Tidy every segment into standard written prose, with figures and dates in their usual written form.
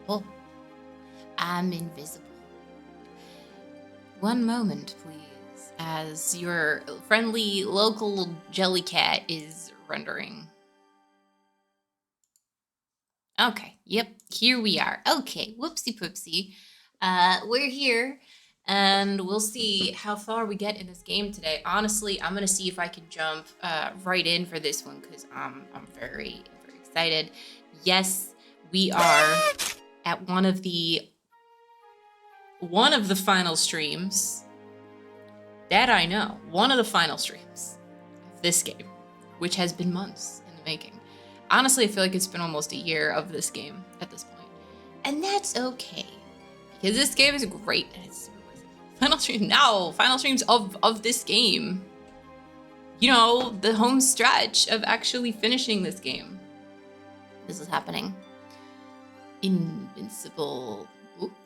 Oh, I'm invisible. One moment, please, as your friendly local jellycat is rendering. Okay, yep, here we are. Okay, whoopsie poopsie. We're here, and we'll see how far we get in this game today. Honestly, I'm gonna see if I can jump right in for this one because I'm very excited. Yes, we are at one of the final streams that I know. One of the final streams of this game, which has been months in the making. Honestly, I feel like it's been almost a year of this game at this point. And that's okay. Because this game is great and it's super worth it. Final streams of this game. You know, the home stretch of actually finishing this game. This is happening. Invincible.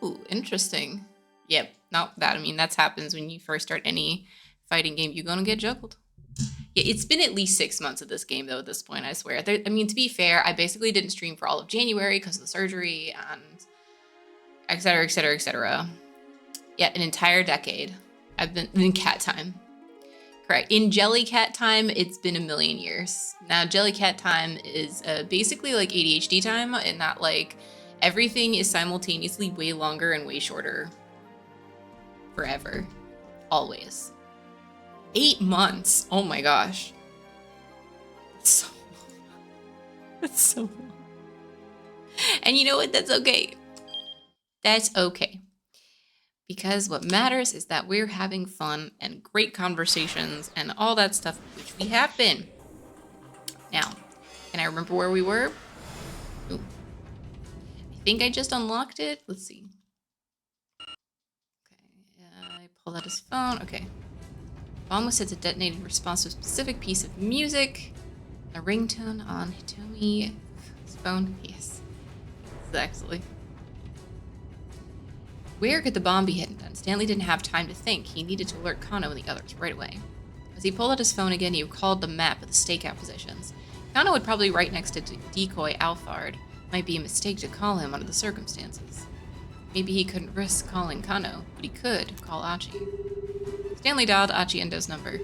Ooh, interesting. Yep, no, that happens when you first start any fighting game. You're gonna get juggled. Yeah, it's been at least 6 months of this game, though, at this point, I swear. To be fair, I basically didn't stream for all of January because of the surgery and et cetera, et cetera, et cetera. Yeah, an entire decade. I've been in cat time. Correct. In Jellycat time, it's been a million years. Now, Jellycat time is basically like ADHD time, and that, like, everything is simultaneously way longer and way shorter. Forever. Always. 8 months. Oh my gosh. That's so long. And you know what? That's okay. That's okay. Because what matters is that we're having fun and great conversations and all that stuff, which we have been. Now, can I remember where we were? Ooh. I think I just unlocked it. Let's see. Okay, I pulled out his phone. Okay. Bomb was set to detonate in response to a specific piece of music. A ringtone on Hitomi's phone. Yes. Exactly. Where could the bomb be hidden then? Stanley didn't have time to think. He needed to alert Kano and the others right away. As he pulled out his phone again, he recalled the map of the stakeout positions. Kano would probably right next to decoy Alphard. Might be a mistake to call him under the circumstances. Maybe he couldn't risk calling Kano, but he could call Achi. Stanley dialed Achi Endo's number.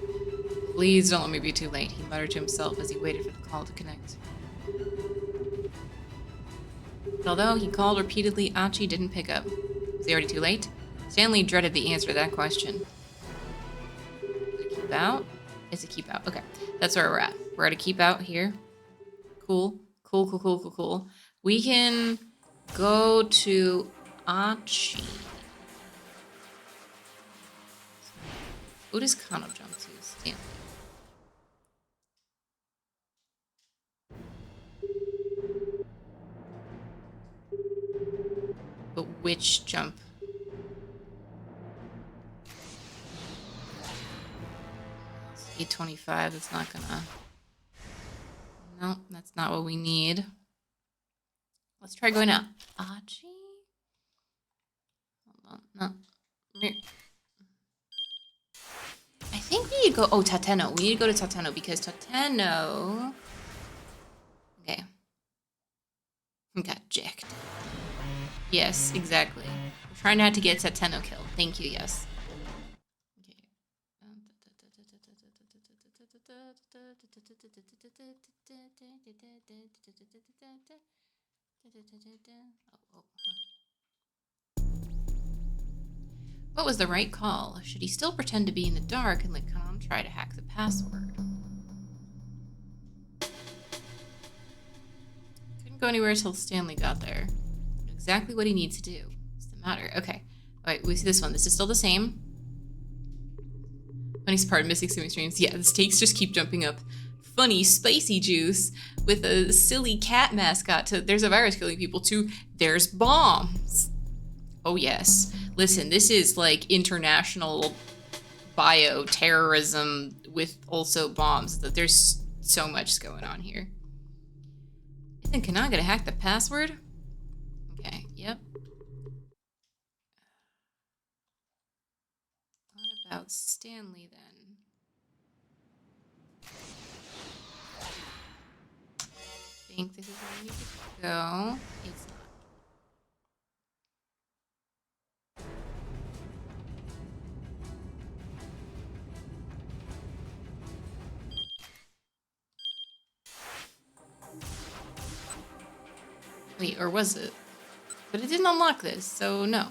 Please don't let me be too late, he muttered to himself as he waited for the call to connect. But although he called repeatedly, Achi didn't pick up. Was he already too late? Stanley dreaded the answer to that question. Is it keep out? Is it keep out? Okay, that's where we're at. We're at a keep out here. Cool. We can go to Achi. Who does Kano jump to? Stanley. But which jump? 825, that's not gonna... No, that's not what we need. Let's try going to Achi? Hold on, no. I think we need to go... Oh, Tateno. We need to go to Tateno because Tateno... Okay. Got jacked. Yes, exactly. We're trying not to get Tateno killed. Thank you, yes. What was the right call? Should he still pretend to be in the dark and let Khan try to hack the password? Couldn't go anywhere until Stanley got there. Knew exactly what he needs to do. What's the matter? Okay. Alright, we see this one. This is still the same. Funniest part of missing so many streams. Yeah, the stakes just keep jumping up. Funny, spicy juice with a silly cat mascot to there's a virus killing people to there's bombs. Oh yes. Listen, this is like international bioterrorism with also bombs. There's so much going on here. Isn't Kanan gonna hack the password? Okay, yep. What about Stanley then? I think this is where we need to go. It's not. Wait, or was it? But it didn't unlock this, so no.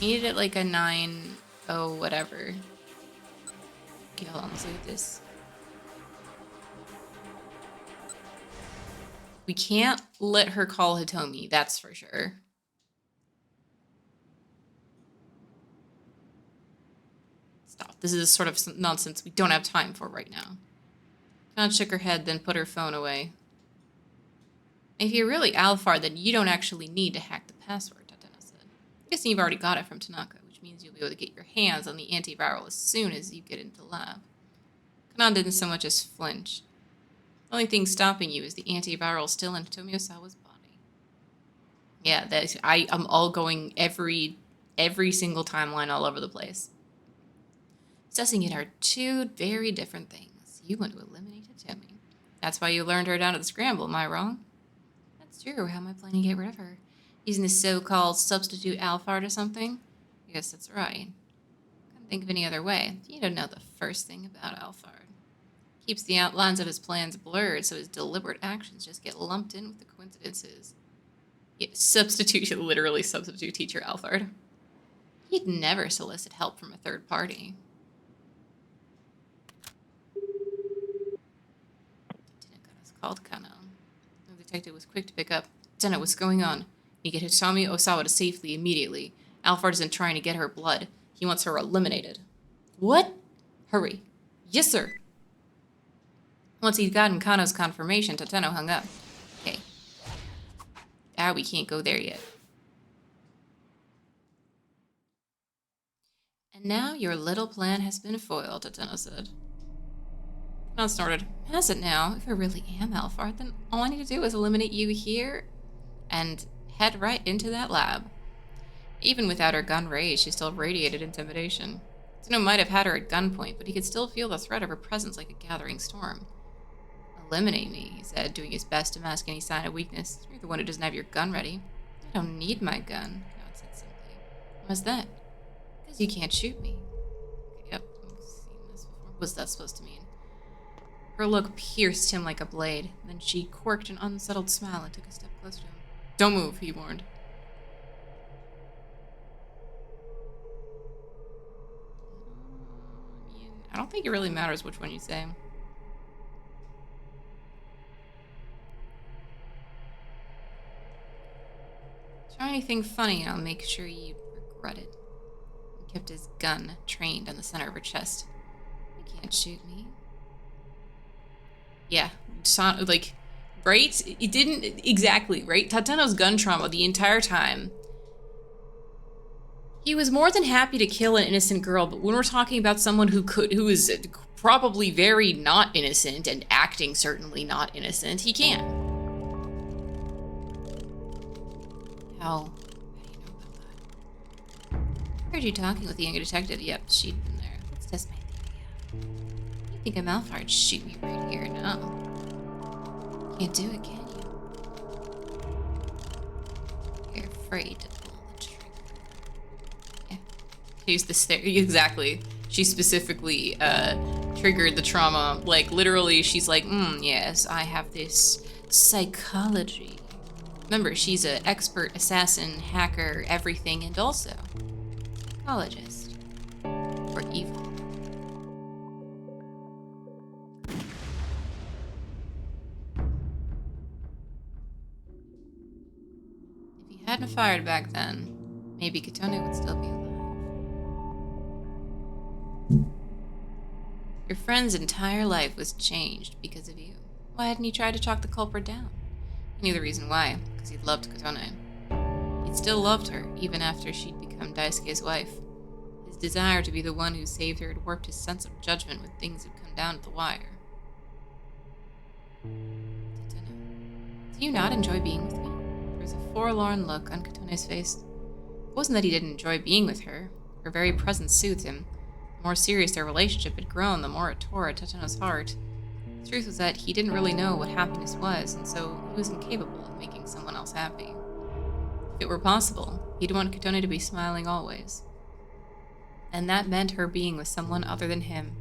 Needed it like a 9, oh, whatever. Okay, hold on, let's look at this. We can't let her call Hitomi, that's for sure. Stop. This is sort of nonsense we don't have time for right now. Kana shook her head, then put her phone away. If you're really Alphard, then you don't actually need to hack the password, Tatena said. I'm guessing you've already got it from Tanaka, which means you'll be able to get your hands on the antiviral as soon as you get into the lab. Kanan didn't so much as flinch. The only thing stopping you is the antiviral still in Tomiosawa's body. Yeah, I'm all going every single timeline all over the place. Assessing it are two very different things. You want to eliminate Hitomi. That's why you learned her down at the Scramble, am I wrong? That's true. How am I planning to get rid of her? Using this so-called substitute Alphard or something? Yes, that's right. Couldn't think of any other way. You don't know the first thing about Alphard. Keeps the outlines of his plans blurred, so his deliberate actions just get lumped in with the coincidences. Yeah, literally substitute teacher Alphard. He'd never solicit help from a third party. Lieutenant called Kano. The detective was quick to pick up. Lieutenant, what's going on? You get Hitami Osawa to safety immediately. Alphard isn't trying to get her blood. He wants her eliminated. What? Hurry. Yes, sir. Once he'd gotten Kano's confirmation, Tateno hung up. Okay. We can't go there yet. And now your little plan has been foiled, Tateno said. Kano snorted. Has it now? If I really am Alphard, then all I need to do is eliminate you here and head right into that lab. Even without her gun raised, she still radiated intimidation. Tateno might have had her at gunpoint, but he could still feel the threat of her presence like a gathering storm. Eliminate me, he said, doing his best to mask any sign of weakness. You're the one who doesn't have your gun ready. I don't need my gun, God said simply. Why's that? Because you can't shoot me. Okay, yep, I've seen this before. What's that supposed to mean? Her look pierced him like a blade. Then she quirked an unsettled smile and took a step closer to him. Don't move, he warned. I don't think it really matters which one you say. Try anything funny and I'll make sure you regret it. He kept his gun trained on the center of her chest. You can't shoot me. Yeah, like, right? It didn't exactly, right? Tateno's gun trauma the entire time. He was more than happy to kill an innocent girl, but when we're talking about someone who is probably very not innocent and acting certainly not innocent, he can't. How do you know about that? I heard you talking with the younger detective. Yep, she'd been there. Let's test my theory. You think a Alphard shoot me right here? No. Can't do it, can you? You're afraid to pull the trigger. Yeah. Use this theory. Exactly. She specifically triggered the trauma. Like, literally, she's like, yes, I have this psychology. Remember, she's an expert assassin, hacker, everything, and also psychologist. For evil. If he hadn't fired back then, maybe Katone would still be alive. Your friend's entire life was changed because of you. Why hadn't he tried to talk the culprit down? He knew the reason why, because he loved Katone. He'd still loved her, even after she'd become Daisuke's wife. His desire to be the one who saved her had warped his sense of judgment when things had come down to the wire. Katone, do you not enjoy being with me? There was a forlorn look on Katone's face. It wasn't that he didn't enjoy being with her. Her very presence soothed him. The more serious their relationship had grown, the more it tore at Tateno's heart. The truth was that he didn't really know what happiness was, and so he was incapable of making someone else happy. If it were possible, he'd want Katone to be smiling always. And that meant her being with someone other than him.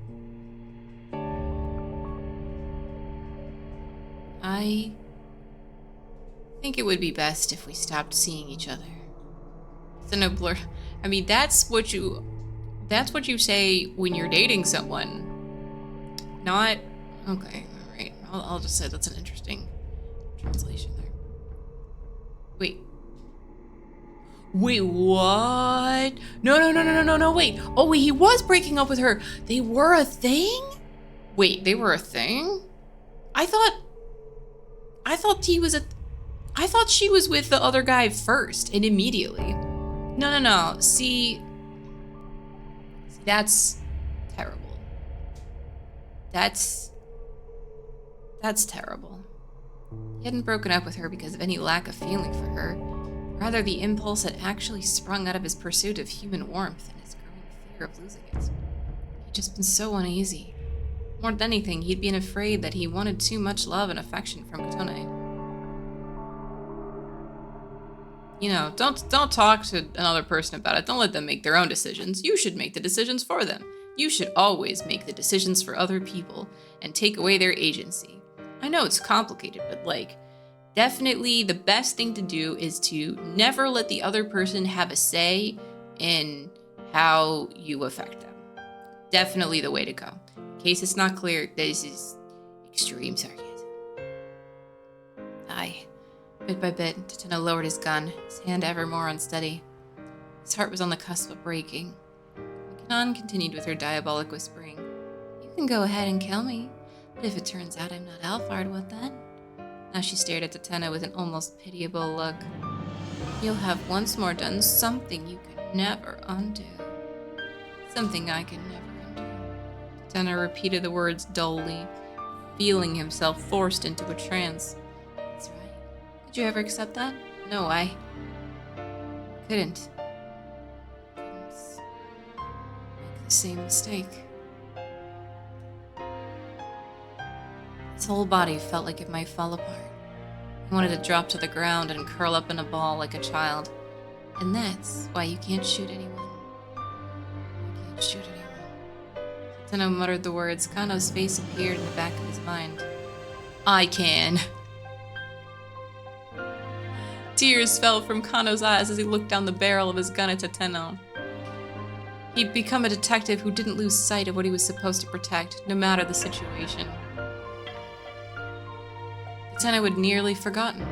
I I think it would be best if we stopped seeing each other. It's a nobler. I mean, that's what you say when you're dating someone. Not okay. All right. I'll just say that's an interesting translation there. Wait. Wait, what? No, wait. Oh, wait, he was breaking up with her. They were a thing? Wait, they were a thing? I thought I thought she was with the other guy first and immediately. No. See, that's terrible. That's terrible. He hadn't broken up with her because of any lack of feeling for her. Rather, the impulse had actually sprung out of his pursuit of human warmth and his growing fear of losing it. He'd just been so uneasy. More than anything, he'd been afraid that he wanted too much love and affection from Kotone. You know, don't talk to another person about it. Don't let them make their own decisions. You should make the decisions for them. You should always make the decisions for other people and take away their agency. I know it's complicated, but definitely the best thing to do is to never let the other person have a say in how you affect them. Definitely the way to go. In case it's not clear, this is extreme sarcasm. Bit by bit, Tateno lowered his gun, his hand ever more unsteady. His heart was on the cusp of breaking. Kanan continued with her diabolic whispering. You can go ahead and kill me, but if it turns out I'm not Alphard, what then? Now she stared at Tateno with an almost pitiable look. You'll have once more done something you can never undo. Something I can never undo. Tateno repeated the words dully, feeling himself forced into a trance. That's right. Could you ever accept that? No, I couldn't. Make the same mistake. His whole body felt like it might fall apart. He wanted to drop to the ground and curl up in a ball like a child. And that's why you can't shoot anyone. You can't shoot anyone. Tateno muttered the words. Kano's face appeared in the back of his mind. I can. Tears fell from Kano's eyes as he looked down the barrel of his gun at Tateno. He'd become a detective who didn't lose sight of what he was supposed to protect, no matter the situation. Tateno had nearly forgotten.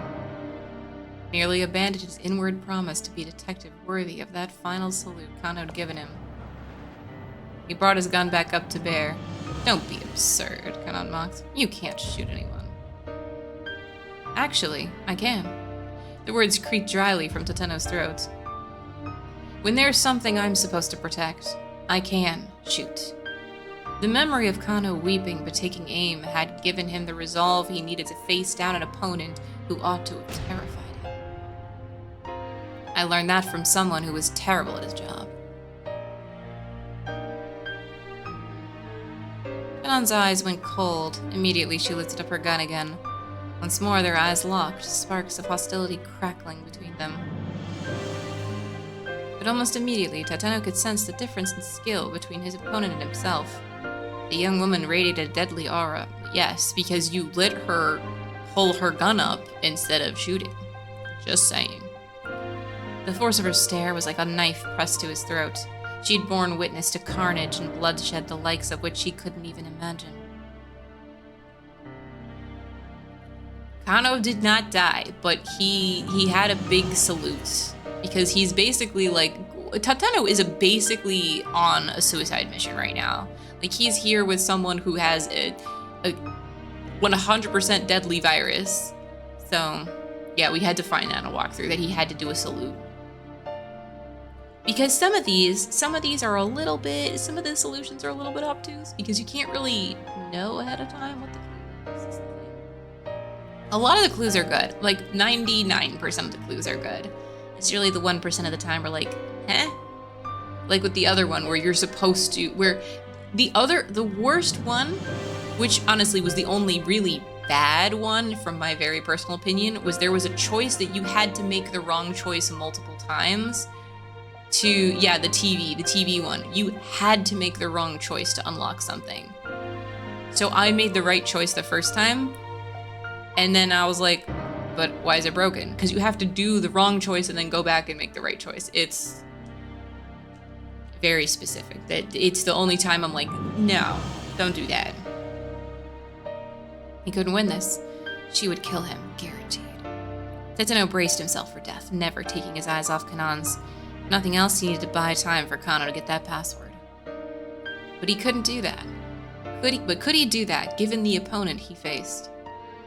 Nearly abandoned his inward promise to be a detective worthy of that final salute Kano had given him. He brought his gun back up to bear. Don't be absurd, Kanon mocked. You can't shoot anyone. Actually, I can. The words creaked dryly from Tateno's throat. When there's something I'm supposed to protect, I can shoot. The memory of Kano weeping but taking aim had given him the resolve he needed to face down an opponent who ought to have terrified him. I learned that from someone who was terrible at his job. Kanon's eyes went cold. Immediately she lifted up her gun again. Once more their eyes locked, sparks of hostility crackling between them. But almost immediately, Tateno could sense the difference in skill between his opponent and himself. The young woman radiated a deadly aura. Yes, because you let her pull her gun up instead of shooting. Just saying. The force of her stare was like a knife pressed to his throat. She'd borne witness to carnage and bloodshed the likes of which he couldn't even imagine. Kano did not die, but he had a big salute. Because he's basically Tateno is basically on a suicide mission right now. He's here with someone who has a 100% deadly virus. So, yeah, we had to find that in a walkthrough, that he had to do a salute. Because some of these are a little bit, some of the solutions are a little bit obtuse, because you can't really know ahead of time what the clue is. A lot of the clues are good. 99% of the clues are good. It's really the 1% of the time we're like, eh? Like with the other one where you're supposed to, where the worst one, which honestly was the only really bad one from my very personal opinion, was there was a choice that you had to make the wrong choice multiple times to, the TV one. You had to make the wrong choice to unlock something. So I made the right choice the first time, and then I was like, but why is it broken? Because you have to do the wrong choice and then go back and make the right choice. It's very specific. That it's the only time I'm like, no, don't do that. He couldn't win this. She would kill him, guaranteed. Tetsuno braced himself for death, never taking his eyes off Kanan's. Nothing else, he needed to buy time for Kano to get that password. But he couldn't do that. Could he do that, given the opponent he faced?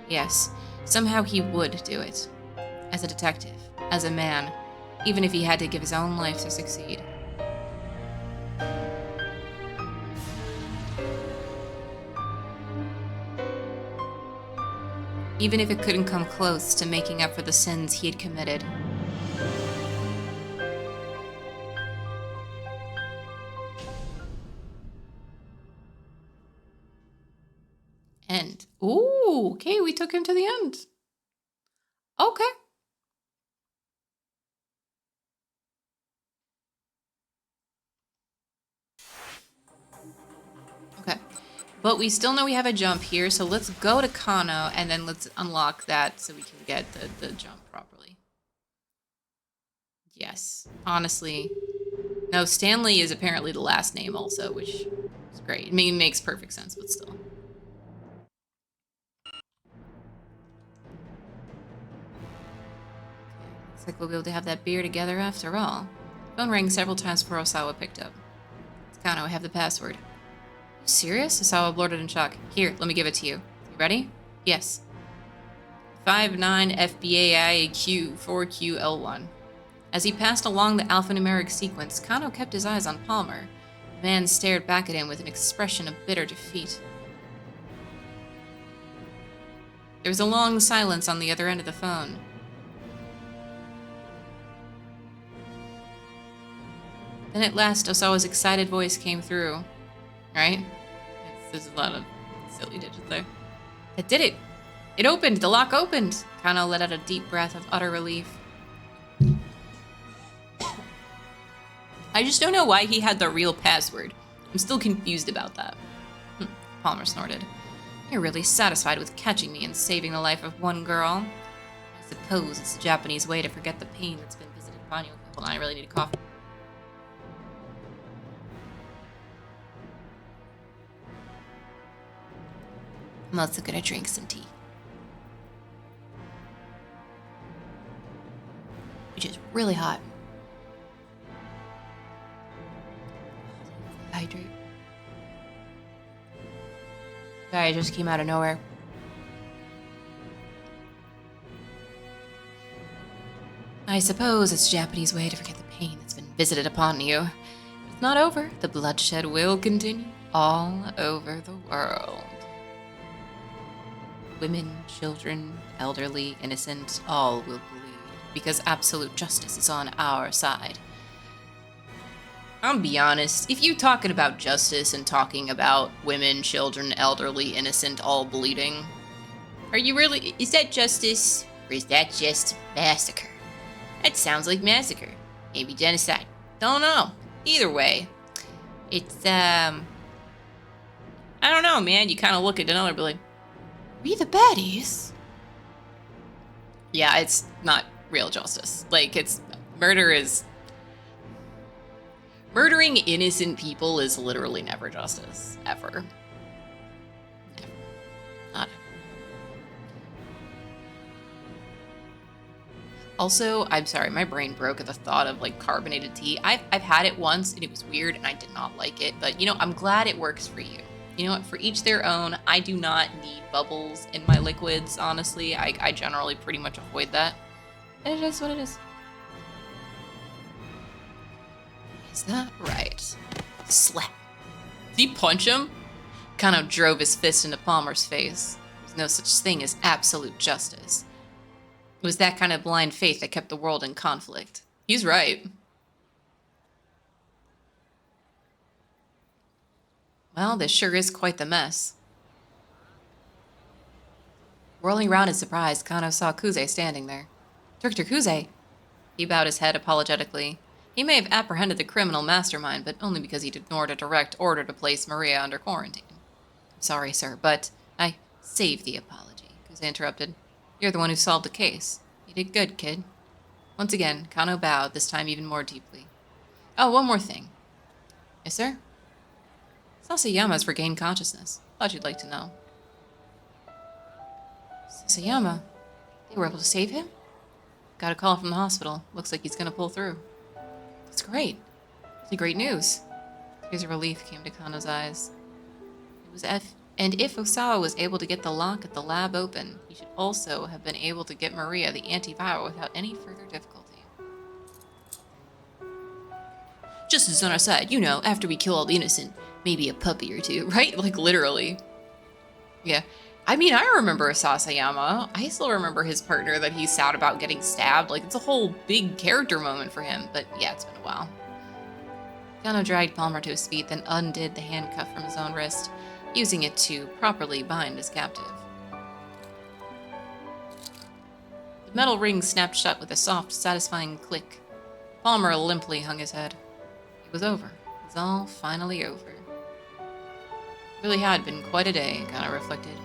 Yes, somehow he would do it. As a detective, as a man, even if he had to give his own life to succeed. Even if it couldn't come close to making up for the sins he had committed. End. Ooh, okay, we took him to the end. Okay. Okay. But we still know we have a jump here, so let's go to Kano, and then let's unlock that so we can get the jump properly. Yes. Honestly. No, Stanley is apparently the last name also, which is great. I mean, it makes perfect sense, but still. Looks like we'll be able to have that beer together after all. Phone rang several times before Osawa picked up. It's Kano, I have the password. Are you serious? Osawa blurted in shock. Here, let me give it to you. You ready? Yes. 59 FBAIQ 4QL1. As he passed along the alphanumeric sequence, Kano kept his eyes on Palmer. The man stared back at him with an expression of bitter defeat. There was a long silence on the other end of the phone. Then at last, Osawa's excited voice came through. Right? There's a lot of silly digits there. It did it! It opened! The lock opened! Kano let out a deep breath of utter relief. I just don't know why he had the real password. I'm still confused about that. Palmer snorted. You're really satisfied with catching me and saving the life of one girl. I suppose it's the Japanese way to forget the pain that's been visited upon you. Hold on, I really need a coffee. I'm also gonna drink some tea. Which is really hot. Hydrate. Sorry, it just came out of nowhere. I suppose it's a Japanese way to forget the pain that's been visited upon you. But it's not over. The bloodshed will continue all over the world. Women, children, elderly, innocent, all will bleed, because absolute justice is on our side. I'll be honest, if you talking about justice and talking about women, children, elderly, innocent, all bleeding, are you really, is that justice, or is that just massacre? That sounds like massacre. Maybe genocide. Don't know. Either way, it's, I don't know, man. You kind of look at another and be like, are we the baddies? Yeah, it's not real justice. Like, it's, murdering innocent people is literally never justice. Ever. Never. Not ever. Also, I'm sorry, my brain broke at the thought of, like, carbonated tea. I've had it once, and it was weird, and I did not like it. But, you know, I'm glad it works for you. You know what? For each their own. I do not need bubbles in my liquids, honestly. I generally pretty much avoid that. And it is what it is. Is that right? Slap. Did he punch him? Kano drove his fist into Palmer's face. There's no such thing as absolute justice. It was that kind of blind faith that kept the world in conflict. He's right. Well, this sure is quite the mess. Whirling around in surprise, Kano saw Kuze standing there. Director Kuze! He bowed his head apologetically. He may have apprehended the criminal mastermind, but only because he'd ignored a direct order to place Maria under quarantine. Sorry, sir, but I save the apology, Kuze interrupted. You're the one who solved the case. You did good, kid. Once again, Kano bowed, this time even more deeply. Oh, one more thing. Yes, sir? Sasayama's regained consciousness. Thought you'd like to know. Sasayama? They were able to save him? Got a call from the hospital. Looks like he's gonna pull through. That's great. It's great news. Tears of relief came to Kano's eyes. And if Osawa was able to get the lock at the lab open, he should also have been able to get Maria the antiviral without any further difficulty. Just as on our side, you know, after we kill all the innocent, maybe a puppy or two, right? Like, literally. Yeah. I mean, I remember Sasayama. I still remember his partner that he's sad about getting stabbed. Like, it's a whole big character moment for him. But yeah, it's been a while. Kano dragged Palmer to his feet, then undid the handcuff from his own wrist, using it to properly bind his captive. The metal ring snapped shut with a soft, satisfying click. Palmer limply hung his head. It was over. It was all finally over. It really had been quite a day, Kano reflected.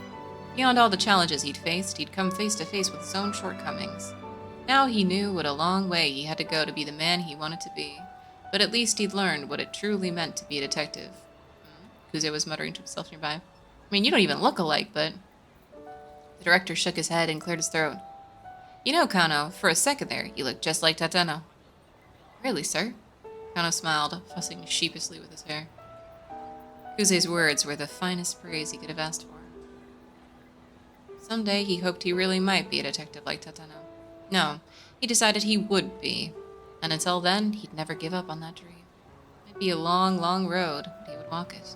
Beyond all the challenges he'd faced, he'd come face to face with his own shortcomings. Now he knew what a long way he had to go to be the man he wanted to be, but at least he'd learned what it truly meant to be a detective. Kuze was muttering to himself nearby. I mean, you don't even look alike, but... The director shook his head and cleared his throat. You know, Kano, for a second there, you look just like Tateno. Really, sir? Kano smiled, fussing sheepishly with his hair. Kuze's words were the finest praise he could have asked for. Someday he hoped he really might be a detective like Tateno. No, he decided he would be. And until then, he'd never give up on that dream. It might be a long, long road, but he would walk it.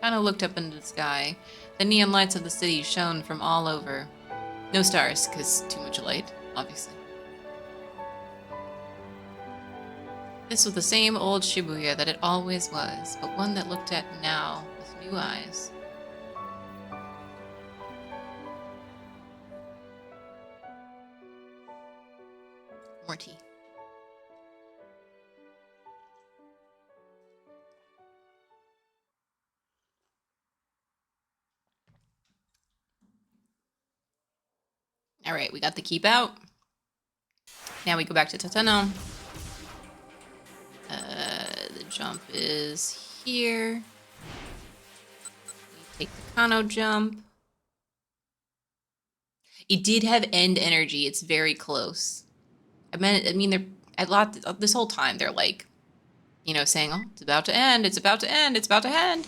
Kano looked up into the sky. The neon lights of the city shone from all over. No stars, because too much light, obviously. This was the same old Shibuya that it always was, but one that looked at now with new eyes. More tea. All right, we got the keep out. Now we go back to Tateno. The jump is here. We take the Kano jump. It did have end energy. It's very close. I mean, they're a lot. This whole time they're like, you know, saying, "Oh, it's about to end. It's about to end. It's about to end."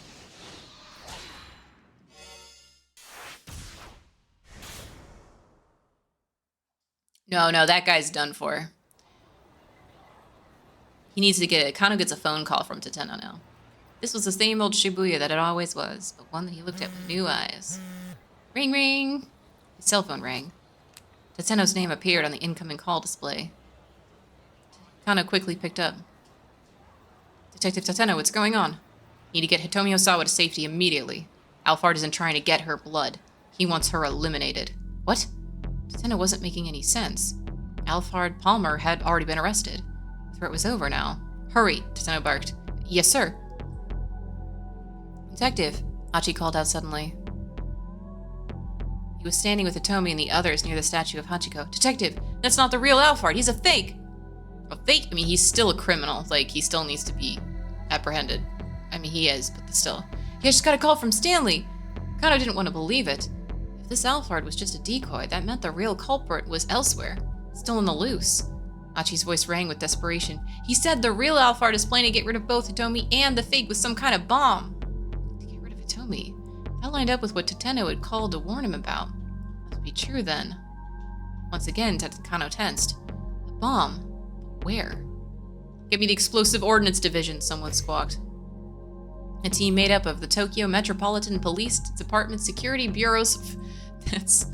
No, that guy's done for. He needs to get it. Kano gets a phone call from Tateno now. This was the same old Shibuya that it always was, but one that he looked at with new eyes. Ring, ring. His cell phone rang. Tateno's name appeared on the incoming call display. Kano quickly picked up. Detective Tateno, what's going on? Need to get Hitomi Osawa to safety immediately. Alphard isn't trying to get her blood. He wants her eliminated. What? Tateno wasn't making any sense. Alphard Palmer had already been arrested. The threat was over now. Hurry, Tateno barked. Yes, sir. Detective, Hachi called out suddenly. He was standing with Hitomi and the others near the statue of Hachiko. Detective, that's not the real Alphard. He's a fake. A fake? I mean, he's still a criminal. Like, he still needs to be apprehended. I mean, he is, but still. He just got a call from Stanley. Kano didn't want to believe it. If this Alphard was just a decoy, that meant the real culprit was elsewhere, still in the loose. Hachi's voice rang with desperation. He said the real Alphard is planning to get rid of both Hitomi and the fake with some kind of bomb. To get rid of Hitomi? That lined up with what Tateno had called to warn him about. Must be true then. Once again, Kano tensed. The bomb? Where? Give me the Explosive Ordnance Division, someone squawked. A team made up of the Tokyo Metropolitan Police Department Security Bureaus. That's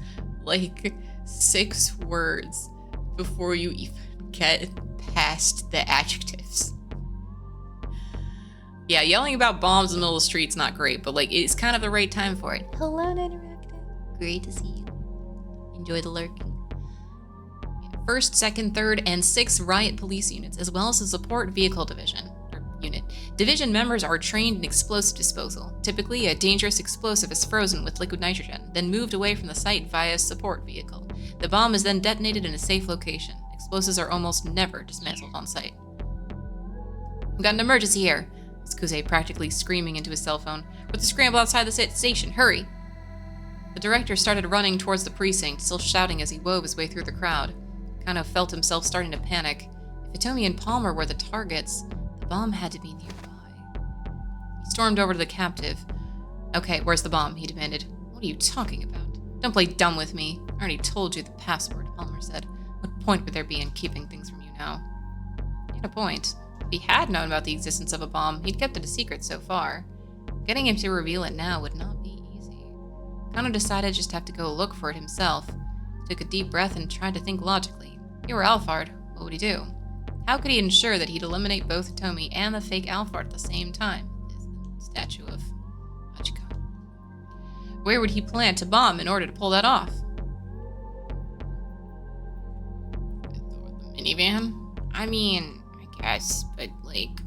like 6 words before you even get past the adjectives. Yeah, yelling about bombs in the middle of the street's not great, but like it's kind of the right time for it. Hello, Interactive. Great to see you. Enjoy the lurking. 1st, 2nd, 3rd, and 6th riot police units, as well as the support vehicle division, or unit. Division members are trained in explosive disposal. Typically, a dangerous explosive is frozen with liquid nitrogen, then moved away from the site via a support vehicle. The bomb is then detonated in a safe location. Explosives are almost never dismantled on site. "We've got an emergency here," was Kuze practically screaming into his cell phone. "We're at the Scramble outside the station. Hurry!" The director started running towards the precinct, still shouting as he wove his way through the crowd. Kano felt himself starting to panic. If Hitomi and Palmer were the targets, the bomb had to be nearby. He stormed over to the captive. "Okay, where's the bomb?" he demanded. "What are you talking about? Don't play dumb with me. I already told you the password," Palmer said. "What point would there be in keeping things from you now?" He had a point. If he had known about the existence of a bomb, he'd kept it a secret so far. Getting him to reveal it now would not be easy. Kano decided just to have to go look for it himself. He took a deep breath and tried to think logically. If he were Alphard, what would he do? How could he ensure that he'd eliminate both Hitomi and the fake Alphard at the same time? The statue of Hachiko. Where would he plant a bomb in order to pull that off? The minivan? I mean, I guess, but like...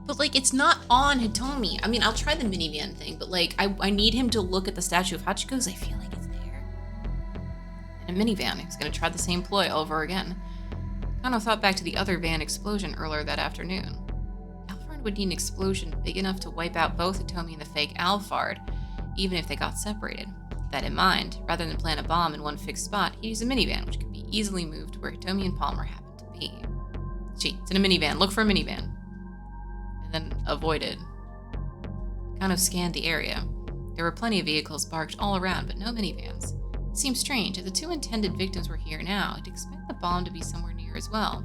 But, like, it's not on Hitomi. I mean, I'll try the minivan thing, but, like, I need him to look at the statue of Hachiko because I feel like it's there. In a minivan, he was going to try the same ploy over again. Kano thought back to the other van explosion earlier that afternoon. Alphard would need an explosion big enough to wipe out both Hitomi and the fake Alphard, even if they got separated. With that in mind, rather than plant a bomb in one fixed spot, he'd use a minivan, which could be easily moved where Hitomi and Palmer happened to be. Gee, it's in a minivan. Look for a minivan. Then avoided. Kano scanned the area. There were plenty of vehicles parked all around, but no minivans. It seemed strange. If the two intended victims were here now, he'd expect the bomb to be somewhere near as well.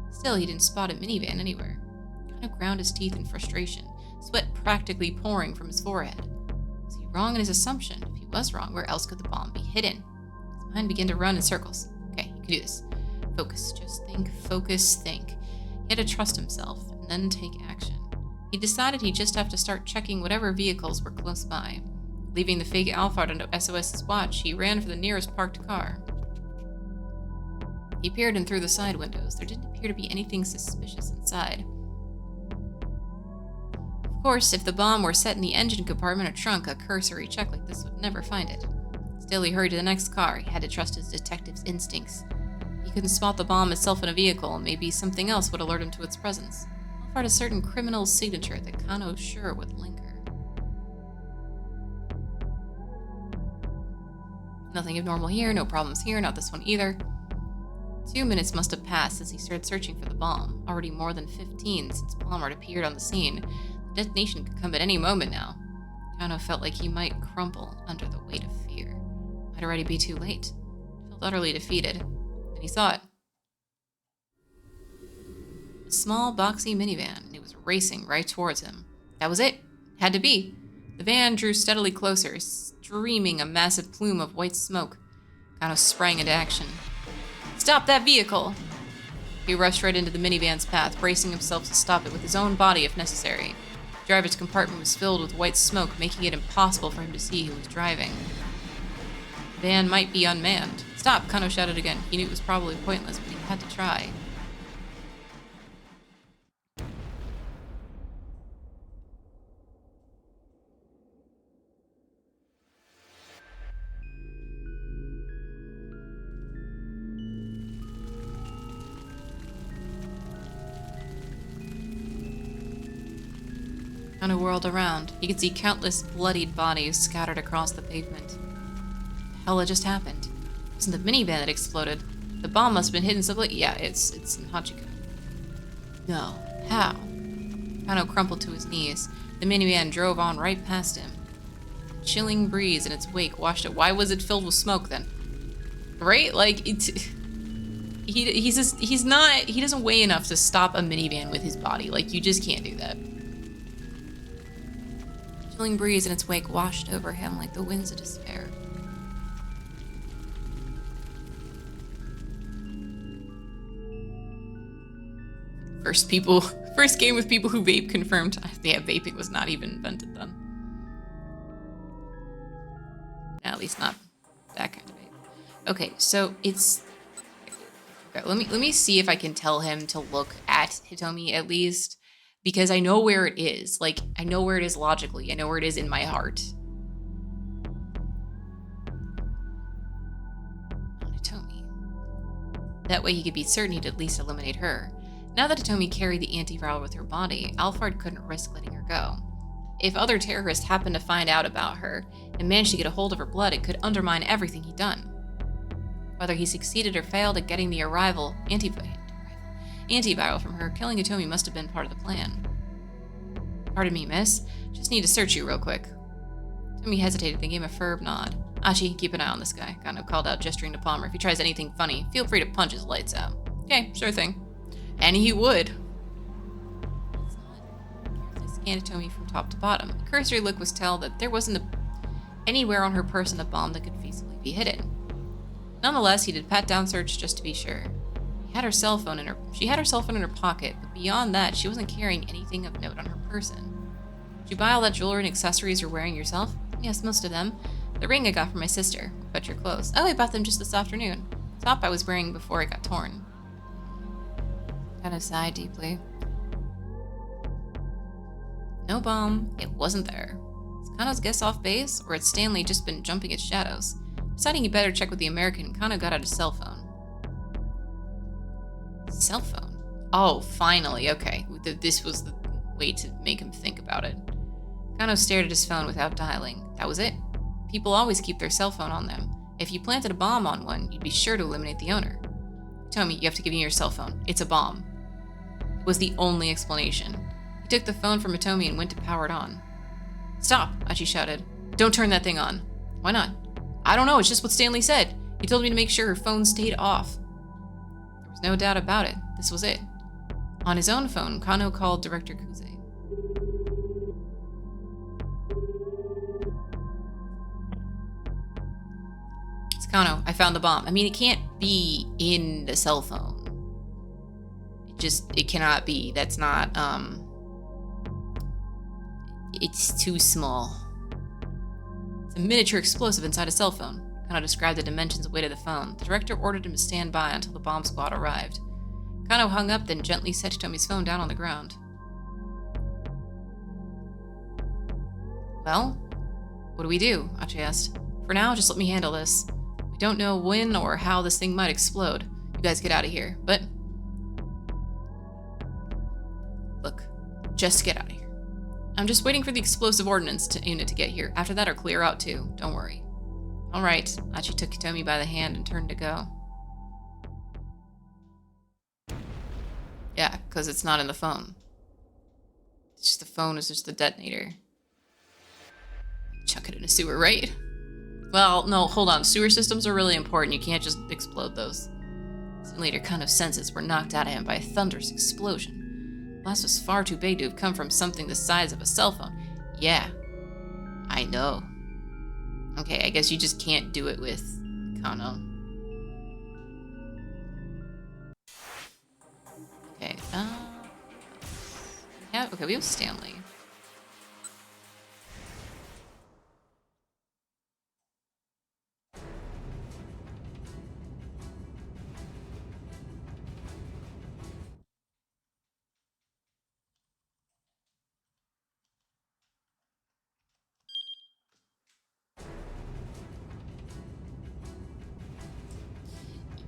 Still, he didn't spot a minivan anywhere. Kano ground his teeth in frustration, sweat practically pouring from his forehead. Was he wrong in his assumption? If he was wrong, where else could the bomb be hidden? His mind began to run in circles. Okay, you can do this. Focus, just think, focus, think. He had to trust himself, and then take action. He decided he'd just have to start checking whatever vehicles were close by. Leaving the fake Alphard under SOS's watch, he ran for the nearest parked car. He peered in through the side windows. There didn't appear to be anything suspicious inside. Of course, if the bomb were set in the engine compartment or trunk, a cursory check like this would never find it. Still, he hurried to the next car. He had to trust his detective's instincts. He couldn't spot the bomb itself in a vehicle. Maybe something else would alert him to its presence. A certain criminal's signature that Kano sure would linger. Nothing abnormal here, no problems here, not this one either. 2 minutes must have passed since he started searching for the bomb. Already more than 15 since Palmer appeared on the scene. The detonation could come at any moment now. Kano felt like he might crumple under the weight of fear. Might already be too late. He felt utterly defeated. Then he saw it. A small, boxy minivan, and it was racing right towards him. That was it. Had to be. The van drew steadily closer, streaming a massive plume of white smoke. Kano sprang into action. "Stop that vehicle!" He rushed right into the minivan's path, bracing himself to stop it with his own body if necessary. The driver's compartment was filled with white smoke, making it impossible for him to see who was driving. The van might be unmanned. "Stop!" Kano shouted again. He knew it was probably pointless, but he had to try. Kano whirled around. He could see countless bloodied bodies scattered across the pavement. What the hell had just happened? It wasn't the minivan that exploded. The bomb must have been hidden somewhere. Yeah, it's in Hachiko. No. How? Kano crumpled to his knees. The minivan drove on right past him. A chilling breeze in its wake washed it. Why was it filled with smoke then? Right? Like, he doesn't weigh enough to stop a minivan with his body. Like, you just can't do that. Chilling breeze in its wake washed over him like the winds of despair. First people First game with people who vape confirmed. Yeah, vaping was not even invented then. At least not that kind of vape. Okay, so it's... Okay, let me see if I can tell him to look at Hitomi at least. Because I know where it is. Like, I know where it is logically. I know where it is in my heart. Hitomi. That way he could be certain he'd at least eliminate her. Now that Hitomi carried the antiviral with her body, Alphard couldn't risk letting her go. If other terrorists happened to find out about her and managed to get a hold of her blood, it could undermine everything he'd done. Whether he succeeded or failed at getting the antiviral from her, killing Hitomi must have been part of the plan. Pardon me, miss. Just need to search you real quick. Hitomi hesitated, then gave a firm nod. Achi, keep an eye on this guy. Kano called out, gesturing to Palmer. If he tries anything funny, feel free to punch his lights out. Okay, sure thing. And he would. Carefully scanned Hitomi from top to bottom. A cursory look was tell that there wasn't anywhere on her person a bomb that could feasibly be hidden. Nonetheless, he did pat-down search just to be sure. She had her cell phone in her pocket, but beyond that, she wasn't carrying anything of note on her person. Did you buy all that jewelry and accessories you're wearing yourself? Yes, most of them. The ring I got from my sister. What about your clothes? Oh, I bought them just this afternoon. The top I was wearing before it got torn. Kind of sighed deeply. No bomb. It wasn't there. Is Kano's guess off base, or had Stanley just been jumping its shadows? Deciding he better check with the American, Kano got out his cell phone. Cell phone? Oh, finally. Okay. This was the way to make him think about it. Kano stared at his phone without dialing. That was it. People always keep their cell phone on them. If you planted a bomb on one, you'd be sure to eliminate the owner. Tell me, you have to give me your cell phone. It's a bomb. It was the only explanation. He took the phone from Hitomi and went to power it on. Stop, Achi shouted. Don't turn that thing on. Why not? I don't know, it's just what Stanley said. He told me to make sure her phone stayed off. There was no doubt about it. This was it. On his own phone, Kano called Director Kuze. It's Kano, I found the bomb. I mean, it can't be in the cell phone. It cannot be. That's not, it's too small. It's a miniature explosive inside a cell phone. Kano described the dimensions and weight of the phone. The director ordered him to stand by until the bomb squad arrived. Kano hung up, then gently set Hitomi's phone down on the ground. Well, what do we do? Achi asked. For now, just let me handle this. We don't know when or how this thing might explode. You guys get out of here, but... Look, just get out of here. I'm just waiting for the explosive ordnance unit to get here. After that, I'll clear out too. Don't worry. All right. Achi took Hitomi by the hand and turned to go. Yeah, because it's not in the phone. It's just the phone is just the detonator. Chuck it in a sewer, right? Well, no, hold on. Sewer systems are really important. You can't just explode those. Soon later, Kano's senses were knocked out of him by a thunderous explosion. The blast was far too big to have come from something the size of a cell phone. Yeah, I know. Okay, I guess you just can't do it with Kano. Okay, we have Stanley.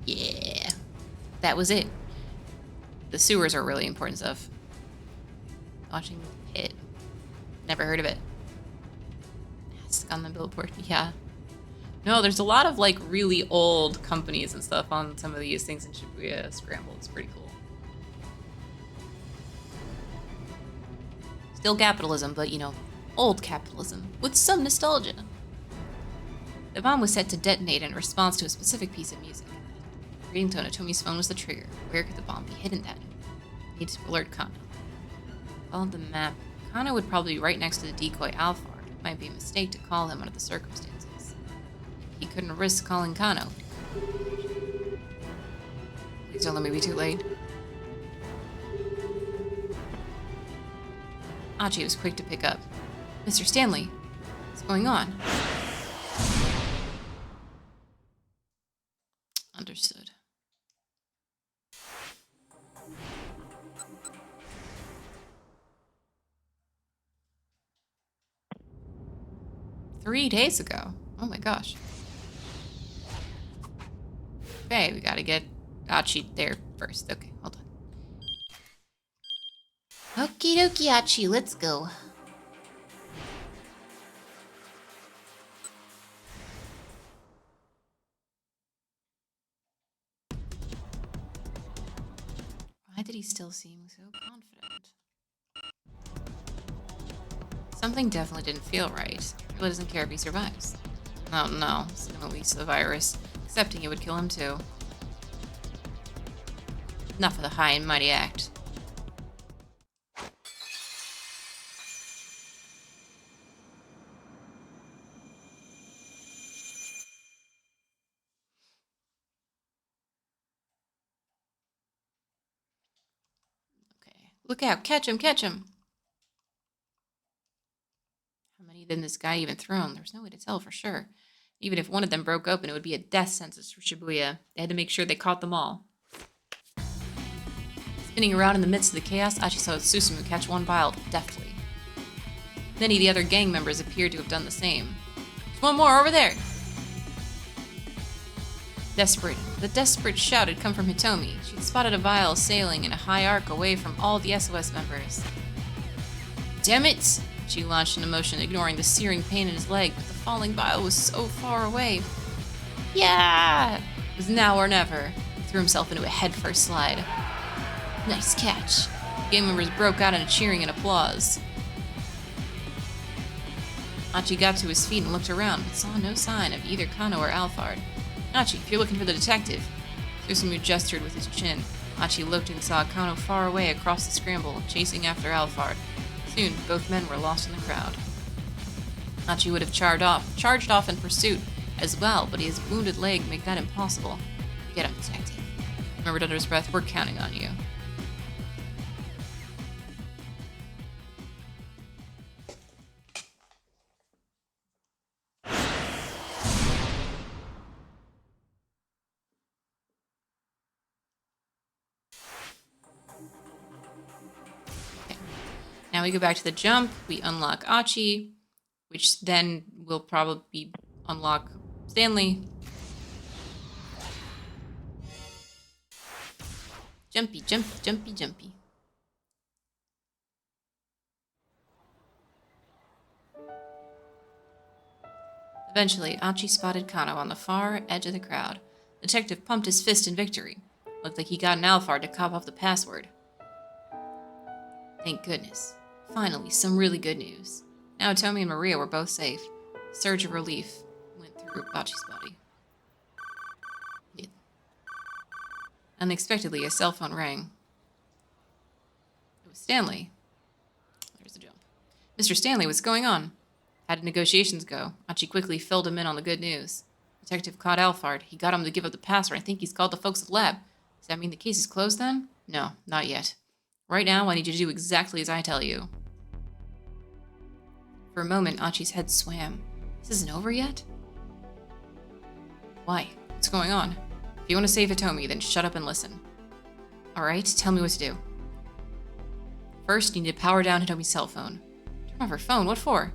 Yeah, that was it. The sewers are really important stuff. Watching the pit. Never heard of it. It's on the billboard, yeah. No, there's a lot of like really old companies and stuff on some of these things in Shibuya. Scramble, it's pretty cool. Still capitalism, but you know, old capitalism with some nostalgia. The bomb was set to detonate in response to a specific piece of music. The ringtone of Hitomi's phone was the trigger. Where could the bomb be hidden then? Need to alert Kano. Followed the map. Kano would probably be right next to the decoy Alphard. It might be a mistake to call him under the circumstances. He couldn't risk calling Kano. Please don't let me be too late. Achi was quick to pick up. Mr. Stanley, what's going on? Understood. "3 days ago? Oh my gosh. Okay, we gotta get Achi there first. Okay, hold on. Okie dokie, Achi, let's go. Why did he still seem so confident? Something definitely didn't feel right. He really doesn't care if he survives. Oh no, it's gonna release the virus. Accepting it would kill him too. Enough of the high and mighty act. Okay, look out, catch him, catch him! How many did this guy even thrown? There's no way to tell for sure. Even if one of them broke open, it would be a death sentence for Shibuya. They had to make sure they caught them all. Spinning around in the midst of the chaos, Achi saw Susumu catch one vial deftly. Many of the other gang members appeared to have done the same. "There's one more over there!" The desperate shout had come from Hitomi. She'd spotted a vial sailing in a high arc away from all the SOS members. "Damn it!" She launched into motion, ignoring the searing pain in his leg, but the falling vial was so far away. Yeah! It was now or never. He threw himself into a headfirst slide. Nice catch. Gang members broke out into cheering and applause. Achi got to his feet and looked around, but saw no sign of either Kano or Alphard. "Achi, if you're looking for the detective." Susumu gestured with his chin. Achi looked and saw Kano far away across the scramble, chasing after Alphard. Soon, both men were lost in the crowd. Achi would have charged off in pursuit as well, but his wounded leg made that impossible. "Get him, detective." Remembered under his breath, "We're counting on you." Now we go back to the jump, we unlock Achi, which then will probably unlock Stanley. Jumpy, jumpy, jumpy, jumpy. Eventually, Achi spotted Kano on the far edge of the crowd. The detective pumped his fist in victory. Looked like he got an Alphard to cop off the password. Thank goodness. Finally, some really good news. Now Tomi and Maria were both safe. A surge of relief went through Achi's body. Unexpectedly, a cell phone rang. It was Stanley. There's the jump. "Mr. Stanley, what's going on?" "How did negotiations go?" Achi quickly filled him in on the good news. "Detective caught Alphard. He got him to give up the password. I think he's called the folks at the lab." "Does that mean the case is closed then?" "No, not yet. Right now, I need you to do exactly as I tell you." For a moment, Achi's head swam. This isn't over yet? Why? What's going on? If you want to save Hitomi, then shut up and listen. Alright, tell me what to do. First, you need to power down Hitomi's cell phone. Turn off her phone? What for?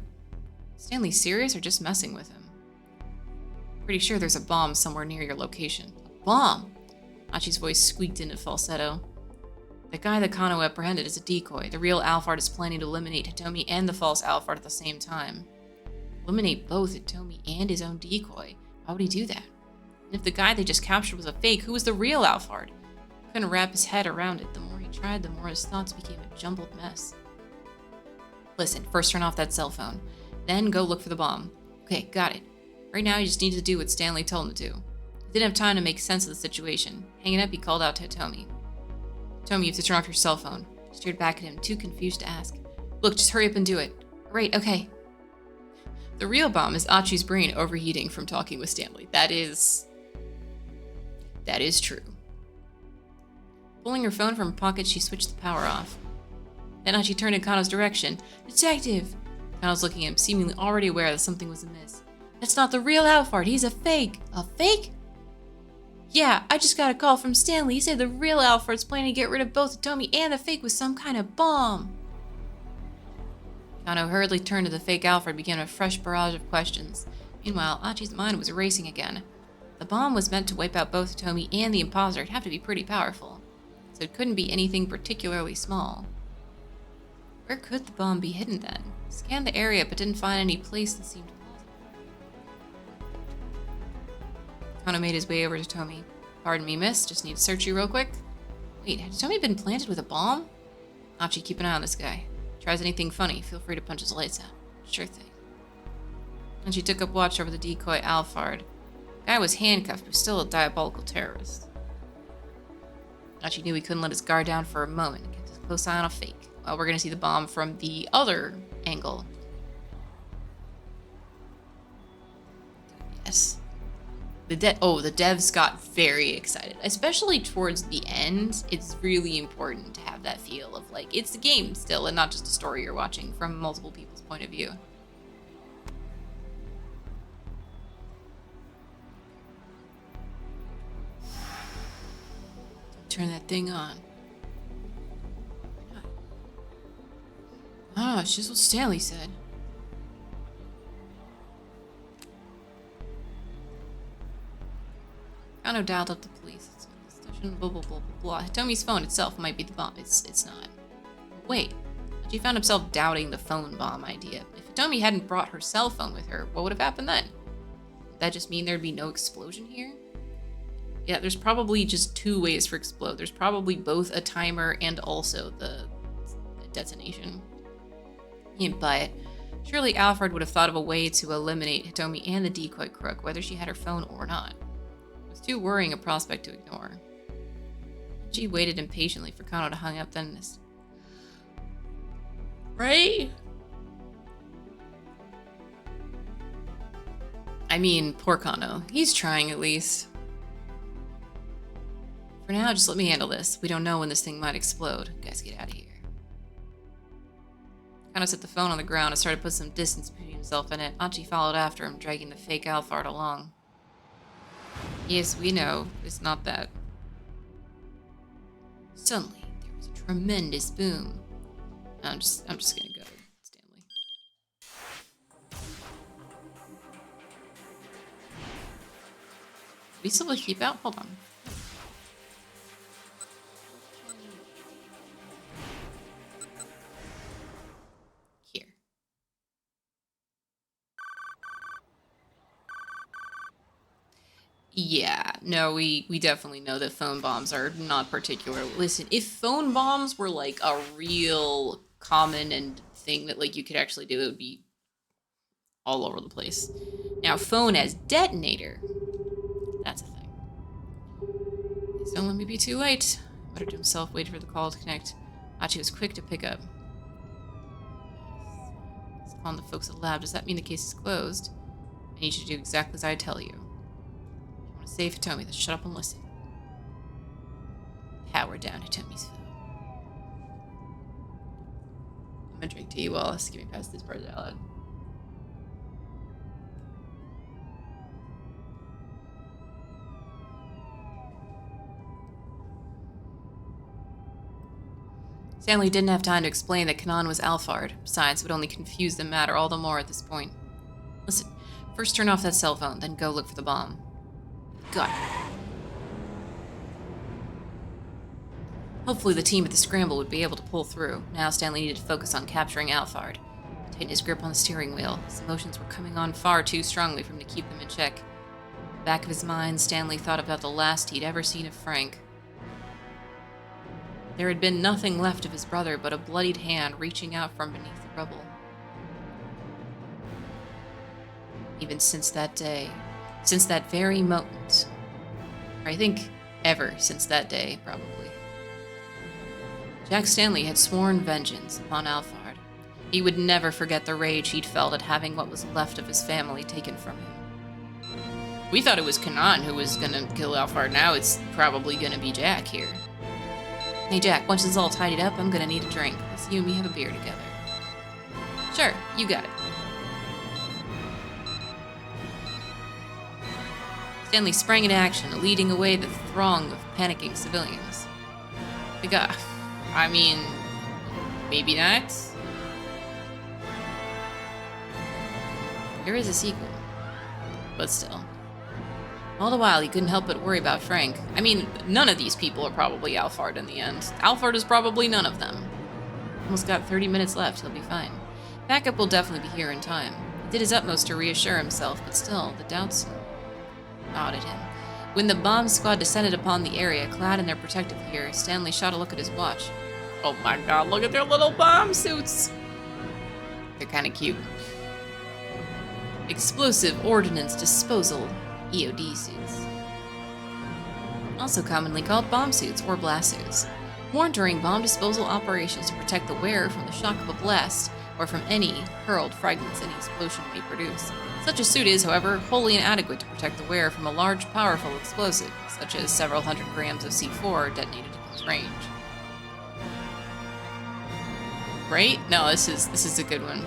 Stanley serious or just messing with him? Pretty sure there's a bomb somewhere near your location. A bomb? Achi's voice squeaked into falsetto. The guy that Kano apprehended is a decoy. The real Alphard is planning to eliminate Hitomi and the false Alphard at the same time. Eliminate both Hitomi and his own decoy? Why would he do that? And if the guy they just captured was a fake, who was the real Alphard? Couldn't wrap his head around it. The more he tried, the more his thoughts became a jumbled mess. Listen, first turn off that cell phone. Then go look for the bomb. Okay, got it. Right now you just need to do what Stanley told him to do. He didn't have time to make sense of the situation. Hanging up, he called out to Hitomi. "Hitomi, you have to turn off your cell phone." She stared back at him, too confused to ask. "Look, just hurry up and do it." "Right, okay." The real bomb is Achi's brain overheating from talking with Stanley. That is true. Pulling her phone from her pocket, she switched the power off. Then Hachi turned in Kano's direction. Detective! Kano's looking at him, seemingly already aware that something was amiss. That's not the real Alphard. He's a fake. A fake? Yeah, I just got a call from Stanley. He said the real Alphard's planning to get rid of both Hitomi and the fake with some kind of bomb. Kano hurriedly turned to the fake Alphard and began a fresh barrage of questions. Meanwhile, Hachi's mind was racing again. The bomb was meant to wipe out both Hitomi and the imposter. It'd have to be pretty powerful. So it couldn't be anything particularly small. Where could the bomb be hidden then? Scanned the area but didn't find any place that seemed plausible. Kano made his way over to Hitomi. Pardon me, miss. Just need to search you real quick. Wait, had Hitomi been planted with a bomb? Hachi, keep an eye on this guy. Tries anything funny, feel free to punch his lights out. Sure thing. And she took up watch over the decoy Alphard. The guy was handcuffed, but still a diabolical terrorist. Hachi knew he couldn't let his guard down for a moment and kept his close eye on a fake. Well, we're going to see the bomb from the other angle. Yes. The devs got very excited. Especially towards the end, it's really important to have that feel of like, it's a game still and not just a story you're watching from multiple people's point of view. Turn that thing on. Ah, it's just what Stanley said. Kano dialed up the police. Blah, blah, blah, blah, blah. Hitomi's phone itself might be the bomb. It's not. Wait. She found himself doubting the phone bomb idea. If Hitomi hadn't brought her cell phone with her, what would have happened then? Would that just mean there'd be no explosion here? Yeah, there's probably just two ways for explode. There's probably both a timer and also the detonation. But surely Alphard would have thought of a way to eliminate Hitomi and the decoy crook, whether she had her phone or not. It was too worrying a prospect to ignore. She waited impatiently for Kano to hang up then this. Right? I mean, poor Kano. He's trying at least. For now, just let me handle this. We don't know when this thing might explode. Guys, get out of here. Kano set the phone on the ground and started to put some distance between himself and it. Hachi followed after him, dragging the fake Alphard along. Yes, we know. It's not that. Suddenly, there was a tremendous boom. I'm just gonna go, Stanley. We still have to keep out? Hold on. Here. Yeah, no, we definitely know that phone bombs are not particular. Listen, if phone bombs were like a real common and thing that like you could actually do, it would be all over the place. Now, phone as detonator, that's a thing. Please don't let me be too late. Muttered to himself, waited for the call to connect. Hachi was quick to pick up. He's calling the folks aloud. Does that mean the case is closed? I need you to do exactly as I tell you. If you want to save Hitomi, then shut up and listen. Power down Hitomi's phone. I'm gonna drink tea while skipping past this part out loud. Stanley didn't have time to explain that Kanan was Alphard. Besides, it would only confuse the matter all the more at this point. Listen, first turn off that cell phone, then go look for the bomb. Got it. Hopefully the team at the Scramble would be able to pull through. Now Stanley needed to focus on capturing Alphard. Tighten his grip on the steering wheel. His emotions were coming on far too strongly for him to keep them in check. In the back of his mind, Stanley thought about the last he'd ever seen of Frank. There had been nothing left of his brother but a bloodied hand reaching out from beneath the rubble. Even since that day, since that very moment, or I think ever since that day, probably, Jack Stanley had sworn vengeance upon Alphard. He would never forget the rage he'd felt at having what was left of his family taken from him. We thought it was Kanan who was gonna kill Alphard. Now it's probably gonna be Jack here. Hey Jack, once it's all tidied up, I'm gonna need a drink. Let's you and me have a beer together. Sure, you got it. Stanley sprang into action, leading away the throng of panicking civilians. I mean, maybe not. There is a sequel, but still. All the while, he couldn't help but worry about Frank. I mean, none of these people are probably Alphard in the end. Alphard is probably none of them. Almost got 30 minutes left, he'll be fine. Backup will definitely be here in time. He did his utmost to reassure himself, but still, the doubts gnawed at him. When the bomb squad descended upon the area, clad in their protective gear, Stanley shot a look at his watch. Oh my god, look at their little bomb suits! They're kinda cute. Explosive Ordnance Disposal EOD suits. Also commonly called bomb suits or blast suits. Worn during bomb disposal operations to protect the wearer from the shock of a blast or from any hurled fragments any explosion may produce. Such a suit is, however, wholly inadequate to protect the wearer from a large, powerful explosive, such as several hundred grams of C4 detonated at close range. Right? No, this is a good one.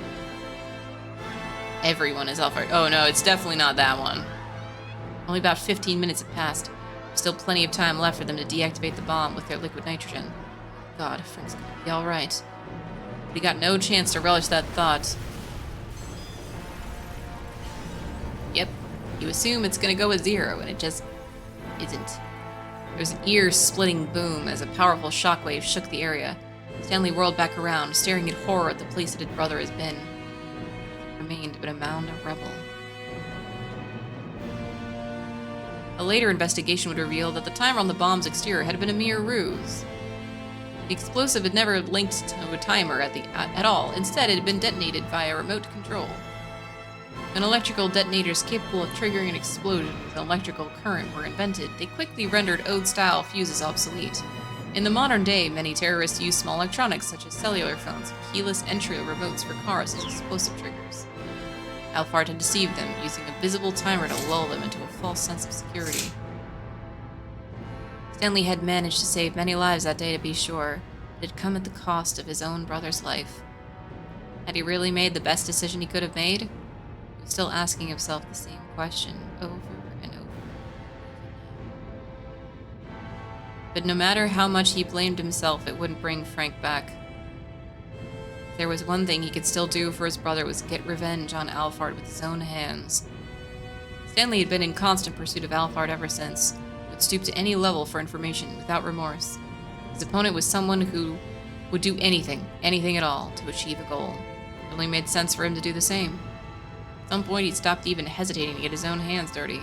Everyone is Alphard. Oh no, it's definitely not that one. Only about 15 minutes have passed. Still plenty of time left for them to deactivate the bomb with their liquid nitrogen. God, Frank's gonna be alright. But he got no chance to relish that thought. Yep, you assume it's gonna go with 0, and it just isn't. There was an ear-splitting boom as a powerful shockwave shook the area. Stanley whirled back around, staring in horror at the place that his brother has been. It remained but a mound of rubble. A later investigation would reveal that the timer on the bomb's exterior had been a mere ruse. The explosive had never linked to a timer at all. Instead, it had been detonated via remote control. When electrical detonators capable of triggering an explosion with an electrical current were invented, they quickly rendered old-style fuses obsolete. In the modern day, many terrorists use small electronics such as cellular phones and keyless entry remotes for cars as explosive triggers. Alphard had deceived them, using a visible timer to lull them into a false sense of security. Stanley had managed to save many lives that day, to be sure, but it had come at the cost of his own brother's life. Had he really made the best decision he could have made? He was still asking himself the same question over and over. But no matter how much he blamed himself, it wouldn't bring Frank back. If there was one thing he could still do for his brother was get revenge on Alphard with his own hands. Stanley had been in constant pursuit of Alphard ever since. He would stoop to any level for information without remorse. His opponent was someone who would do anything at all, to achieve a goal. It only made sense for him to do the same. At some point, he'd stopped even hesitating to get his own hands dirty.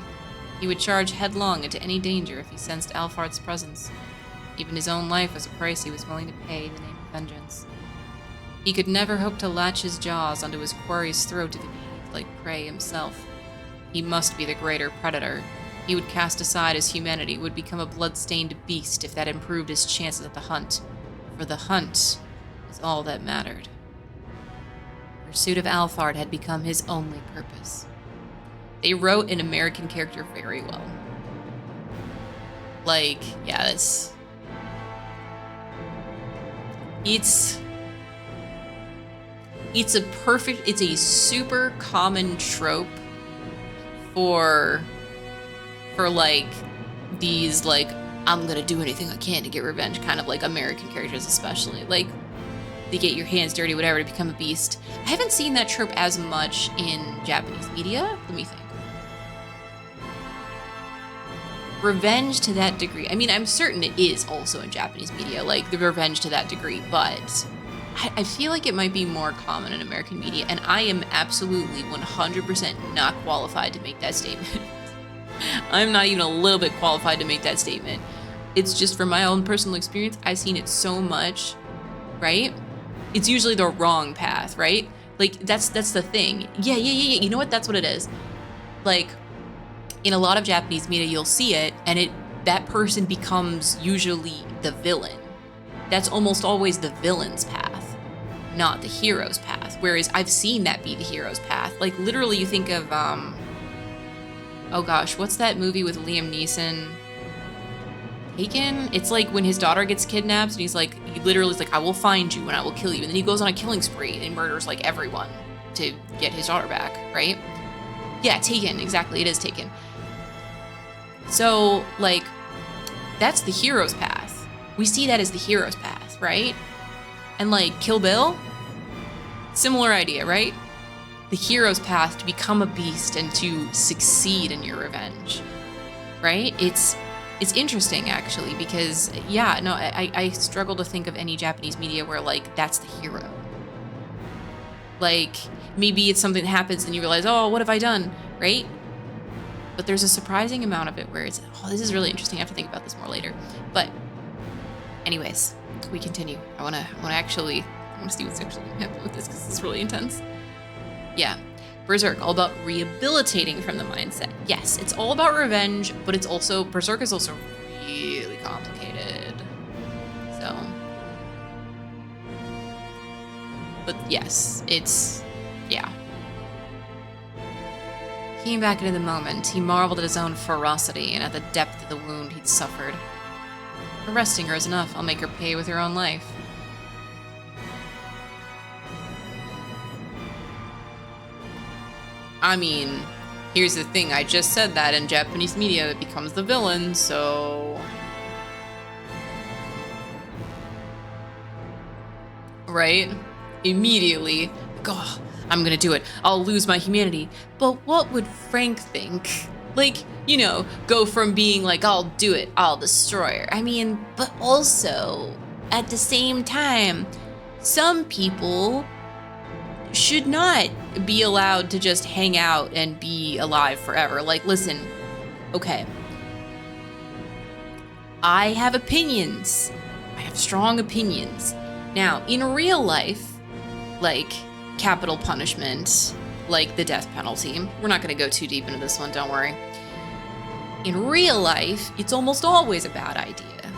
He would charge headlong into any danger if he sensed Alphard's presence. Even his own life was a price he was willing to pay in the name of vengeance. He could never hope to latch his jaws onto his quarry's throat if he behaved like prey himself. He must be the greater predator. He would cast aside his humanity, would become a blood-stained beast if that improved his chances at the hunt. For the hunt is all that mattered. Pursuit of Alphard had become his only purpose. They wrote an American character very well. Like, yeah, it's a super common trope for like these like I'm gonna do anything I can to get revenge kind of like American characters, especially like they get your hands dirty, whatever, to become a beast. I haven't seen that trope as much in Japanese media. Let me think. Revenge to that degree. I mean, I'm certain it is also in Japanese media, like the revenge to that degree, but I feel like it might be more common in American media, and I am absolutely 100% not qualified to make that statement. I'm not even a little bit qualified to make that statement. It's just from my own personal experience, I've seen it so much, right? It's usually the wrong path, right? Like, that's the thing. Yeah, you know what? That's what it is. Like, in a lot of Japanese media, you'll see it, and that person becomes usually the villain. That's almost always the villain's path, not the hero's path. Whereas I've seen that be the hero's path. Like, literally, you think of, oh gosh, what's that movie with Liam Neeson? Taken? It's like when his daughter gets kidnapped and he literally is like, I will find you and I will kill you. And then he goes on a killing spree and murders like everyone to get his daughter back, right? Yeah, Taken, exactly, it is Taken. So, like, that's the hero's path. We see that as the hero's path, right? And like Kill Bill, similar idea, right? The hero's path to become a beast and to succeed in your revenge, right? It's interesting, actually, because, yeah, no, I struggle to think of any Japanese media where, like, that's the hero. Like, maybe it's something that happens and you realize, oh, what have I done, right? But there's a surprising amount of it where it's, oh, this is really interesting. I have to think about this more later. But anyways, we continue. I want to see what's actually happening with this because it's really intense. Yeah. Berserk, all about rehabilitating from the mindset. Yes, it's all about revenge, but it's also, Berserk is also really complicated. So, but yes, it's, yeah. Came back into the moment, he marveled at his own ferocity and at the depth of the wound he'd suffered. Arresting her is enough, I'll make her pay with her own life. I mean, here's the thing, I just said that in Japanese media it becomes the villain, so... Right? Immediately, oh, I'm gonna do it. I'll lose my humanity. But what would Frank think? Like, you know, go from being like, I'll do it, I'll destroy her. I mean, but also, at the same time, some people should not be allowed to just hang out and be alive forever. Like, listen, okay. I have opinions. I have strong opinions. Now, in real life, like capital punishment, like the death penalty, we're not gonna go too deep into this one, don't worry. In real life, it's almost always a bad idea.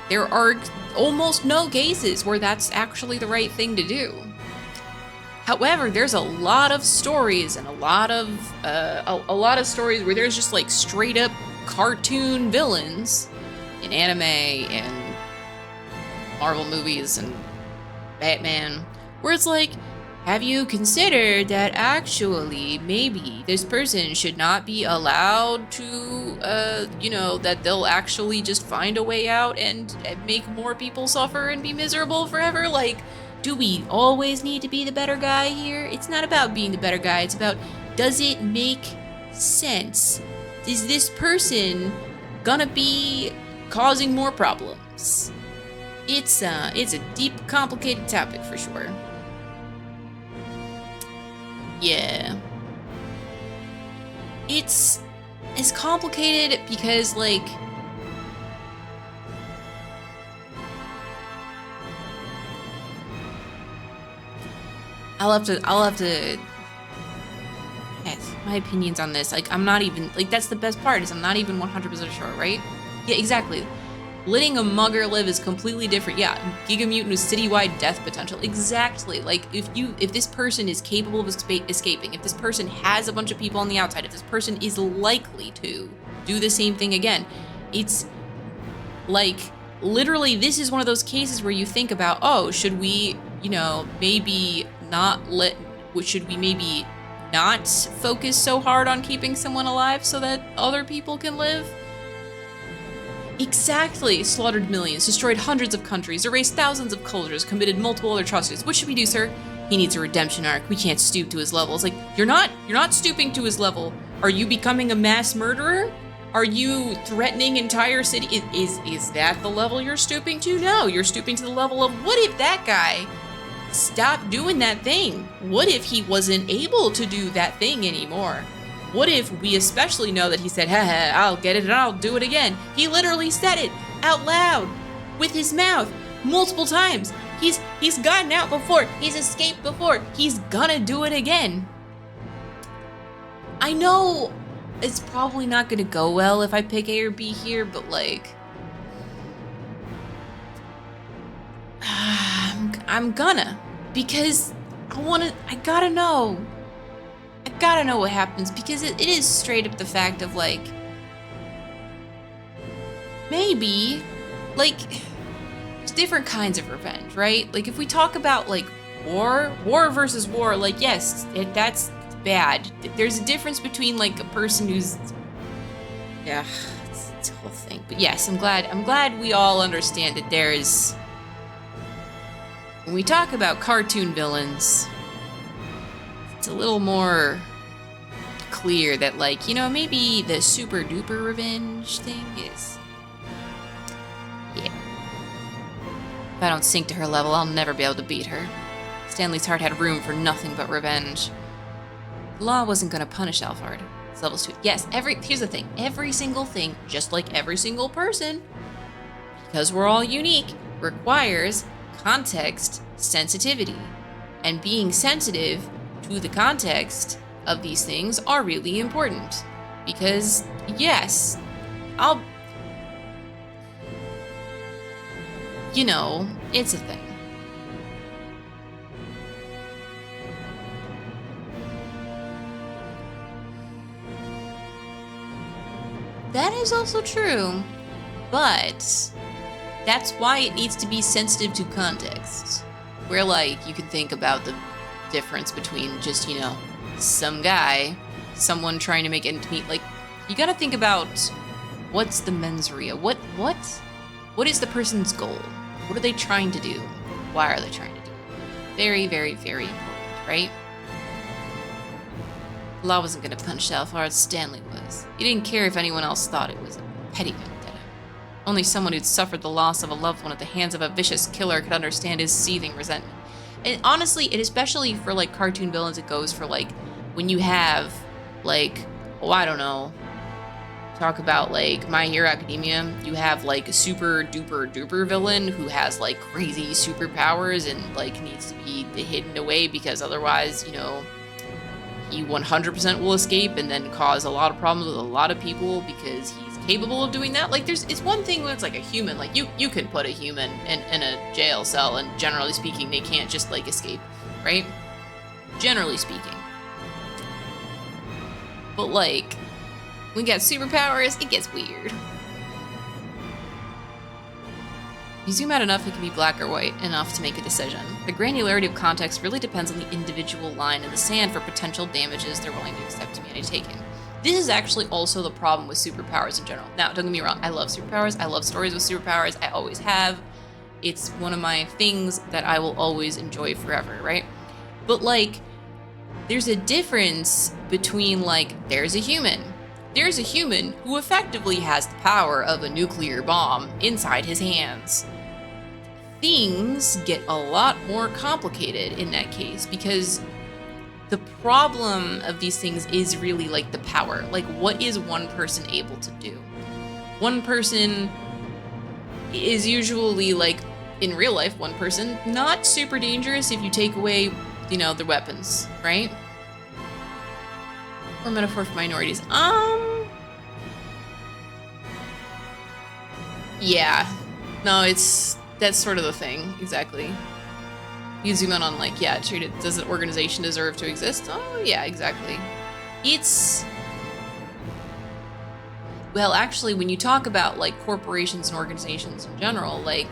There are almost no cases where that's actually the right thing to do. However, there's a lot of stories and a lot of stories where there's just like straight up cartoon villains in anime and Marvel movies and Batman, where it's like, have you considered that actually maybe this person should not be allowed to, you know, that they'll actually just find a way out and make more people suffer and be miserable forever? Like, do we always need to be the better guy here? It's not about being the better guy. It's about, does it make sense? Is this person gonna be causing more problems? It's a deep, complicated topic for sure. Yeah. It's complicated because, like, I'll have to yes, my opinions on this. Like, I'm not even, like, that's the best part, is I'm not even 100% sure, right? Yeah, exactly. Letting a mugger live is completely different. Yeah, Giga Mutant with citywide death potential. Exactly. Like, if this person is capable of escaping, if this person has a bunch of people on the outside, if this person is likely to do the same thing again, it's like, literally, this is one of those cases where you think about, oh, should we, you know, maybe should we maybe not focus so hard on keeping someone alive so that other people can live? Exactly. Slaughtered millions, destroyed hundreds of countries, erased thousands of cultures, committed multiple other atrocities. What should we do, sir? He needs a redemption arc. We can't stoop to his level. It's like, you're not stooping to his level. Are you becoming a mass murderer? Are you threatening entire city? Is that the level you're stooping to? No, you're stooping to the level of, what if that guy stopped doing that thing? What if he wasn't able to do that thing anymore? What if we especially know that he said, haha, I'll get it and I'll do it again? He literally said it out loud with his mouth multiple times. He's gotten out before. He's escaped before. He's gonna do it again. I know it's probably not gonna go well if I pick A or B here, but like, I'm gonna, because I gotta know what happens, because it is straight up the fact of, like, maybe, like, there's different kinds of revenge, right? Like, if we talk about, like, war versus war, like, yes, that's bad. There's a difference between, like, a person who's, yeah, it's a whole thing. But yes, I'm glad we all understand that there's, when we talk about cartoon villains, it's a little more clear that, like, you know, maybe the super duper revenge thing is, yeah. If I don't sink to her level, I'll never be able to beat her. Stanley's heart had room for nothing but revenge. The law wasn't gonna punish Alphard. It's levels 2. Yes, here's the thing. Every single thing, just like every single person, because we're all unique, requires context sensitivity. And being sensitive to the context of these things are really important. Because, yes, you know, it's a thing. That is also true, but that's why it needs to be sensitive to context. Where, like, you can think about the difference between just, you know, some guy, someone trying to make ends meet. Like, you gotta think about what's the mens rea? What is the person's goal? What are they trying to do? Why are they trying to do it? Very, very, very important, right? The law wasn't gonna punish Alphard, Stanley was. He didn't care if anyone else thought it was a petty vendetta. Only someone who'd suffered the loss of a loved one at the hands of a vicious killer could understand his seething resentment. And honestly, it especially for, like, cartoon villains, it goes for, like, when you have, like, oh, I don't know, talk about, like, My Hero Academia, you have, like, a super duper duper villain who has, like, crazy superpowers and, like, needs to be hidden away because otherwise, you know, he 100% will escape and then cause a lot of problems with a lot of people because he's capable of doing that. Like, it's one thing when it's like a human, like you can put a human in a jail cell and generally speaking, they can't just, like, escape, right? Generally speaking. But, like, when you got superpowers, it gets weird. If you zoom out enough, it can be black or white enough to make a decision. The granularity of context really depends on the individual line in the sand for potential damages they're willing to accept to be undertaken. This is actually also the problem with superpowers in general. Now, don't get me wrong, I love superpowers. I love stories with superpowers. I always have. It's one of my things that I will always enjoy forever, right? But, like, there's a difference between, like, there's a human who effectively has the power of a nuclear bomb inside his hands. Things get a lot more complicated in that case because the problem of these things is really, like, the power. Like, what is one person able to do? One person is usually, like, in real life, one person, not super dangerous if you take away, you know, their weapons, right? Or metaphor for minorities. Yeah. No, that's sort of the thing, exactly. You zoom in on, like, yeah, does an organization deserve to exist? Oh, yeah, exactly. Well, actually, when you talk about, like, corporations and organizations in general, like,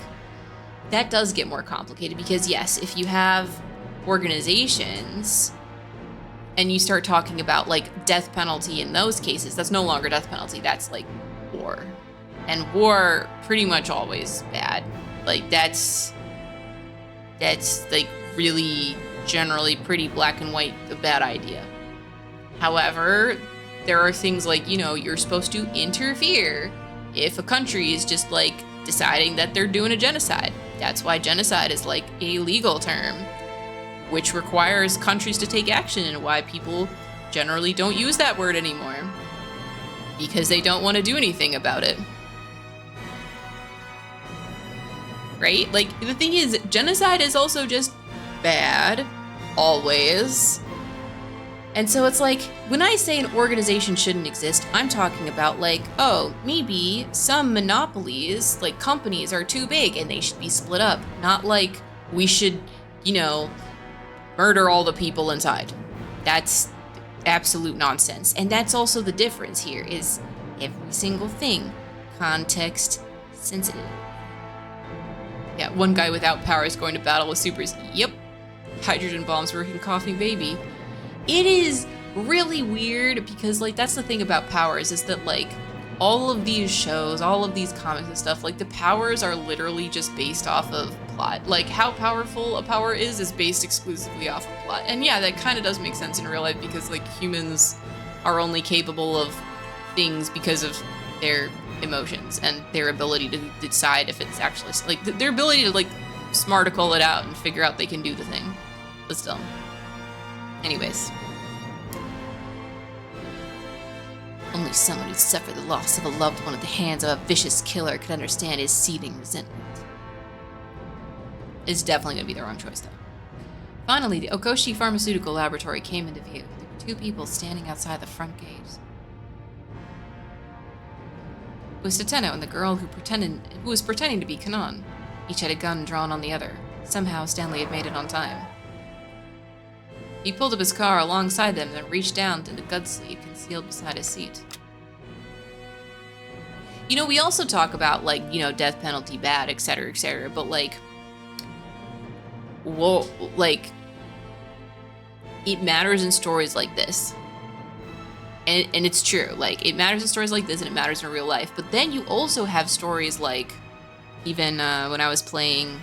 that does get more complicated because, yes, if you have organizations and you start talking about, like, death penalty in those cases, that's no longer death penalty, that's, like, war. And war, pretty much always bad. Like, that's like, really, generally pretty black and white, a bad idea. However, there are things like, you know, you're supposed to interfere if a country is just, like, deciding that they're doing a genocide. That's why genocide is, like, a legal term, which requires countries to take action, and why people generally don't use that word anymore. Because they don't want to do anything about it. Right? Like, the thing is, genocide is also just bad, always. And so it's like, when I say an organization shouldn't exist, I'm talking about, like, oh, maybe some monopolies, like companies, are too big and they should be split up. Not like we should, you know, murder all the people inside. That's absolute nonsense. And that's also the difference here, is every single thing, context Sensitive. Yeah, one guy without powers going to battle with supers. Yep. Hydrogen bombs working coughing baby. It is really weird because, like, that's the thing about powers is that, like, all of these shows, all of these comics and stuff, like, the powers are literally just based off of plot. Like, how powerful a power is based exclusively off of plot. And yeah, that kind of does make sense in real life because, like, humans are only capable of things because of their emotions and their ability to decide if it's actually, like, their ability to, like, smarticle it out and figure out they can do the thing. But still. Anyways. Only someone who'd suffered the loss of a loved one at the hands of a vicious killer could understand his seething resentment. It's definitely going to be the wrong choice, though. Finally, the Okoshi Pharmaceutical Laboratory came into view. There were two people standing outside the front gate. It was Tateno and the girl who was pretending to be Kanon. Each had a gun drawn on the other. Somehow, Stanley had made it on time. He pulled up his car alongside them, then reached down to the gun sleeve concealed beside his seat. You know, we also talk about, like, you know, death penalty bad, etc., but, like, whoa, like, it matters in stories like this. And it's true, like, it matters in stories like this and it matters in real life. But then you also have stories like, even when I was playing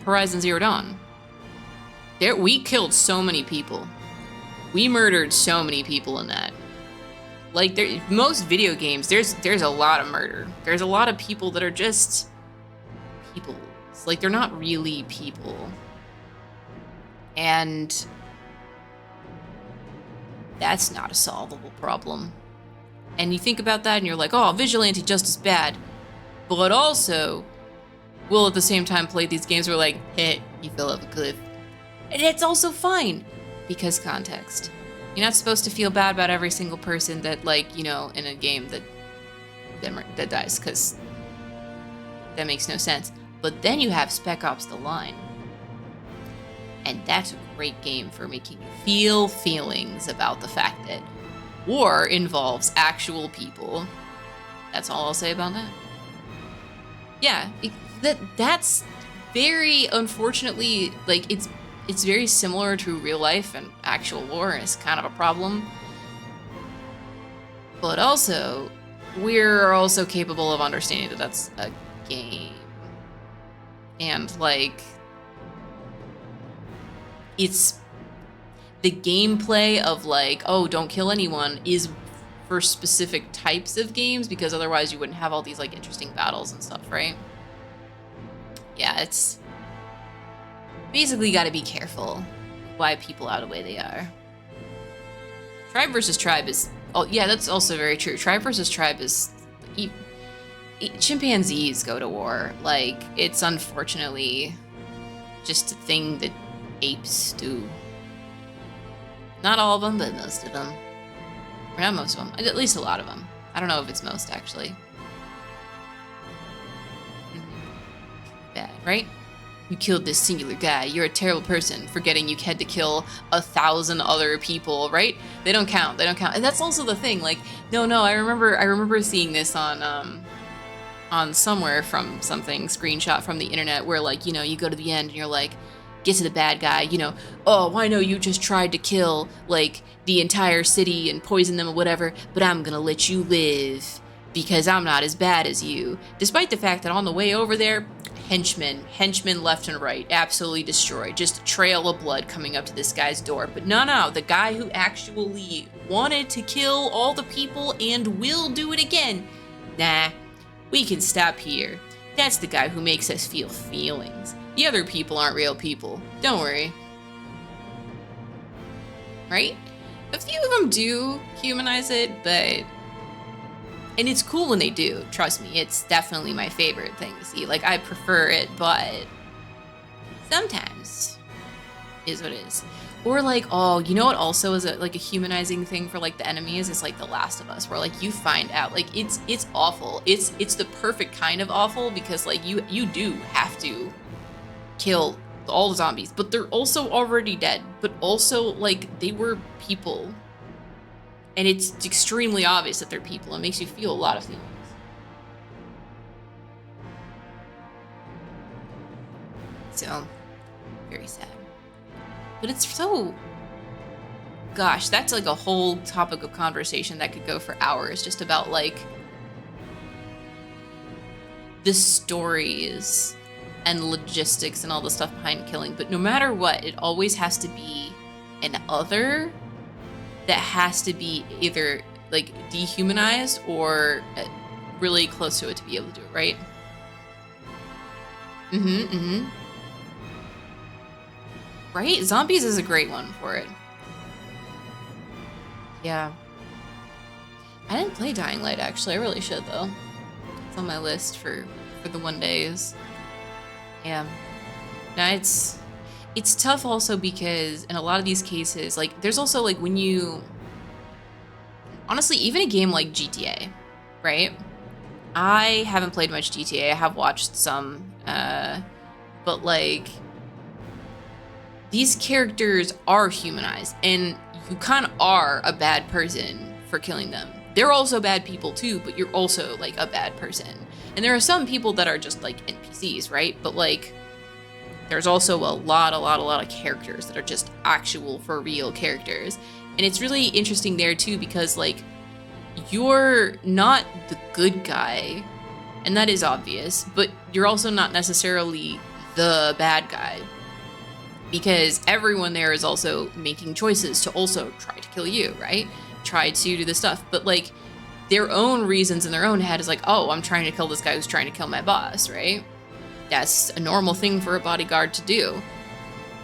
Horizon Zero Dawn. We killed so many people. We murdered so many people in that. Like, most video games, there's a lot of murder. There's a lot of people that are just people. It's like, they're not really people. And that's not a solvable problem. And you think about that and you're like, oh, vigilante justice bad. But also, we'll at the same time play these games where, like, hey, you fell off a cliff. And it's also fine, because context. You're not supposed to feel bad about every single person that, like, you know, in a game that dies, because that makes no sense. But then you have Spec Ops: The Line. And that's a great game for making you feel feelings about the fact that war involves actual people. That's all I'll say about that. Yeah, that's very, unfortunately, like, it's very similar to real life, and actual war is kind of a problem. But also, we're also capable of understanding that that's a game. And, like, it's the gameplay of, like, oh, don't kill anyone is for specific types of games, because otherwise you wouldn't have all these, like, interesting battles and stuff, right? Yeah, it's basically got to be careful why people are the way they are. Tribe versus tribe is, oh yeah, that's also very true. Tribe versus tribe is, chimpanzees go to war. Like, it's unfortunately just a thing that apes do. Not all of them, but most of them. Or not most of them, at least a lot of them. I don't know if it's most, actually. Bad, right? You killed this singular guy. You're a terrible person, forgetting you had to kill 1,000 other people, right? They don't count. They don't count. And that's also the thing. Like, no. I remember seeing this on somewhere from something screenshot from the internet where, like, you know, you go to the end and you're like, get to the bad guy. You know, oh, I know you just tried to kill, like, the entire city and poison them or whatever, but I'm gonna let you live because I'm not as bad as you. Despite the fact that on the way over there, henchmen left and right, absolutely destroyed. Just a trail of blood coming up to this guy's door. But no, the guy who actually wanted to kill all the people and will do it again. Nah, we can stop here. That's the guy who makes us feel feelings. The other people aren't real people. Don't worry. Right? A few of them do humanize it, but... And it's cool when they do, trust me. It's definitely my favorite thing to see. Like, I prefer it, but sometimes is what it is. Or, like, oh, you know what also is a humanizing thing for, like, the enemies is, like, The Last of Us, where, like, you find out, like, it's awful. It's the perfect kind of awful because, like, you do have to kill all the zombies, but they're also already dead. But also, like, they were people. And it's extremely obvious that they're people. It makes you feel a lot of feelings. So, very sad. But it's so... Gosh, that's like a whole topic of conversation that could go for hours, just about like the stories and logistics and all the stuff behind killing. But no matter what, it always has to be an other that has to be either like dehumanized or really close to it to be able to do it, right? Right? Zombies is a great one for it. Yeah. I didn't play Dying Light, actually. I really should, though. It's on my list for the one days. Yeah. Now, it's tough also because in a lot of these cases, like, there's also, like, when you... Honestly, even a game like GTA, right? I haven't played much GTA. I have watched some, but, like... These characters are humanized, and you kind of are a bad person for killing them. They're also bad people too, but you're also like a bad person. And there are some people that are just like NPCs, right? But like, there's also a lot of characters that are just actual for real characters. And it's really interesting there too, because like, you're not the good guy, and that is obvious, but you're also not necessarily the bad guy. Because everyone there is also making choices to also try to kill you, right? Try to do this stuff. But, like, their own reasons in their own head is like, oh, I'm trying to kill this guy who's trying to kill my boss, right? That's a normal thing for a bodyguard to do.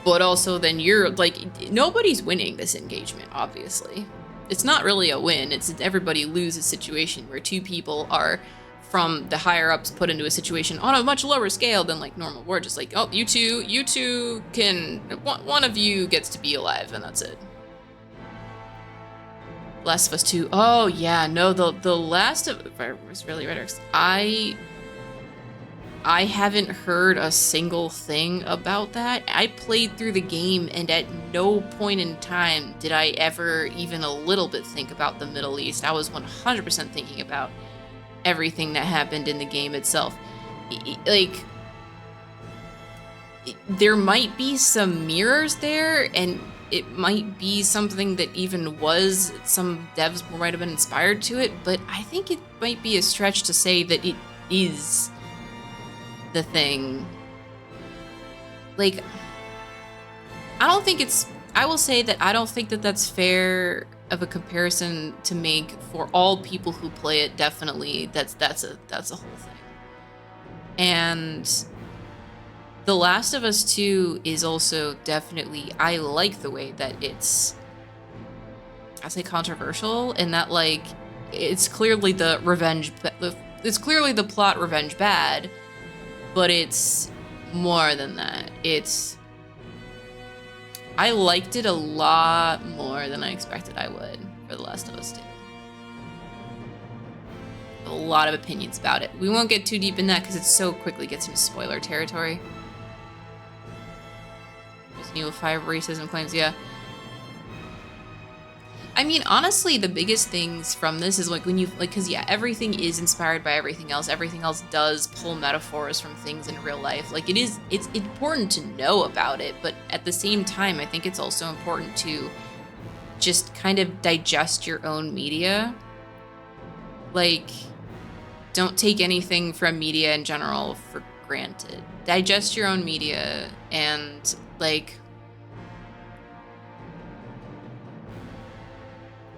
But also then you're, like, nobody's winning this engagement, obviously. It's not really a win. It's an everybody loses situation where two people are... from the higher ups put into a situation on a much lower scale than like normal war, just like, oh, you two can, one of you gets to be alive and that's it. Last of Us 2. Oh yeah, no, the Last of was really right. I haven't heard a single thing about that. I played through the game and at no point in time did I ever even a little bit think about the Middle East. I was 100% thinking about everything that happened in the game itself. Like, there might be some mirrors there, and it might be something that even was, some devs might have been inspired to it, but I think it might be a stretch to say that it is the thing. Like, I will say that I don't think that that's fair of a comparison to make for all people who play it. Definitely that's a whole thing. And The Last of Us 2 is also definitely, I like the way that it's, I say controversial, in that like it's clearly the plot revenge bad, but it's more than that. I liked it a lot more than I expected I would for The Last of Us 2. A lot of opinions about it. We won't get too deep in that because it so quickly gets into spoiler territory. Resident Evil 5 racism claims, yeah. I mean, honestly, the biggest things from this is like when you, like, because yeah, everything is inspired by everything else. Everything else does pull metaphors from things in real life. Like, it's important to know about it, but at the same time, I think it's also important to just kind of digest your own media. Like, don't take anything from media in general for granted. Digest your own media and, like,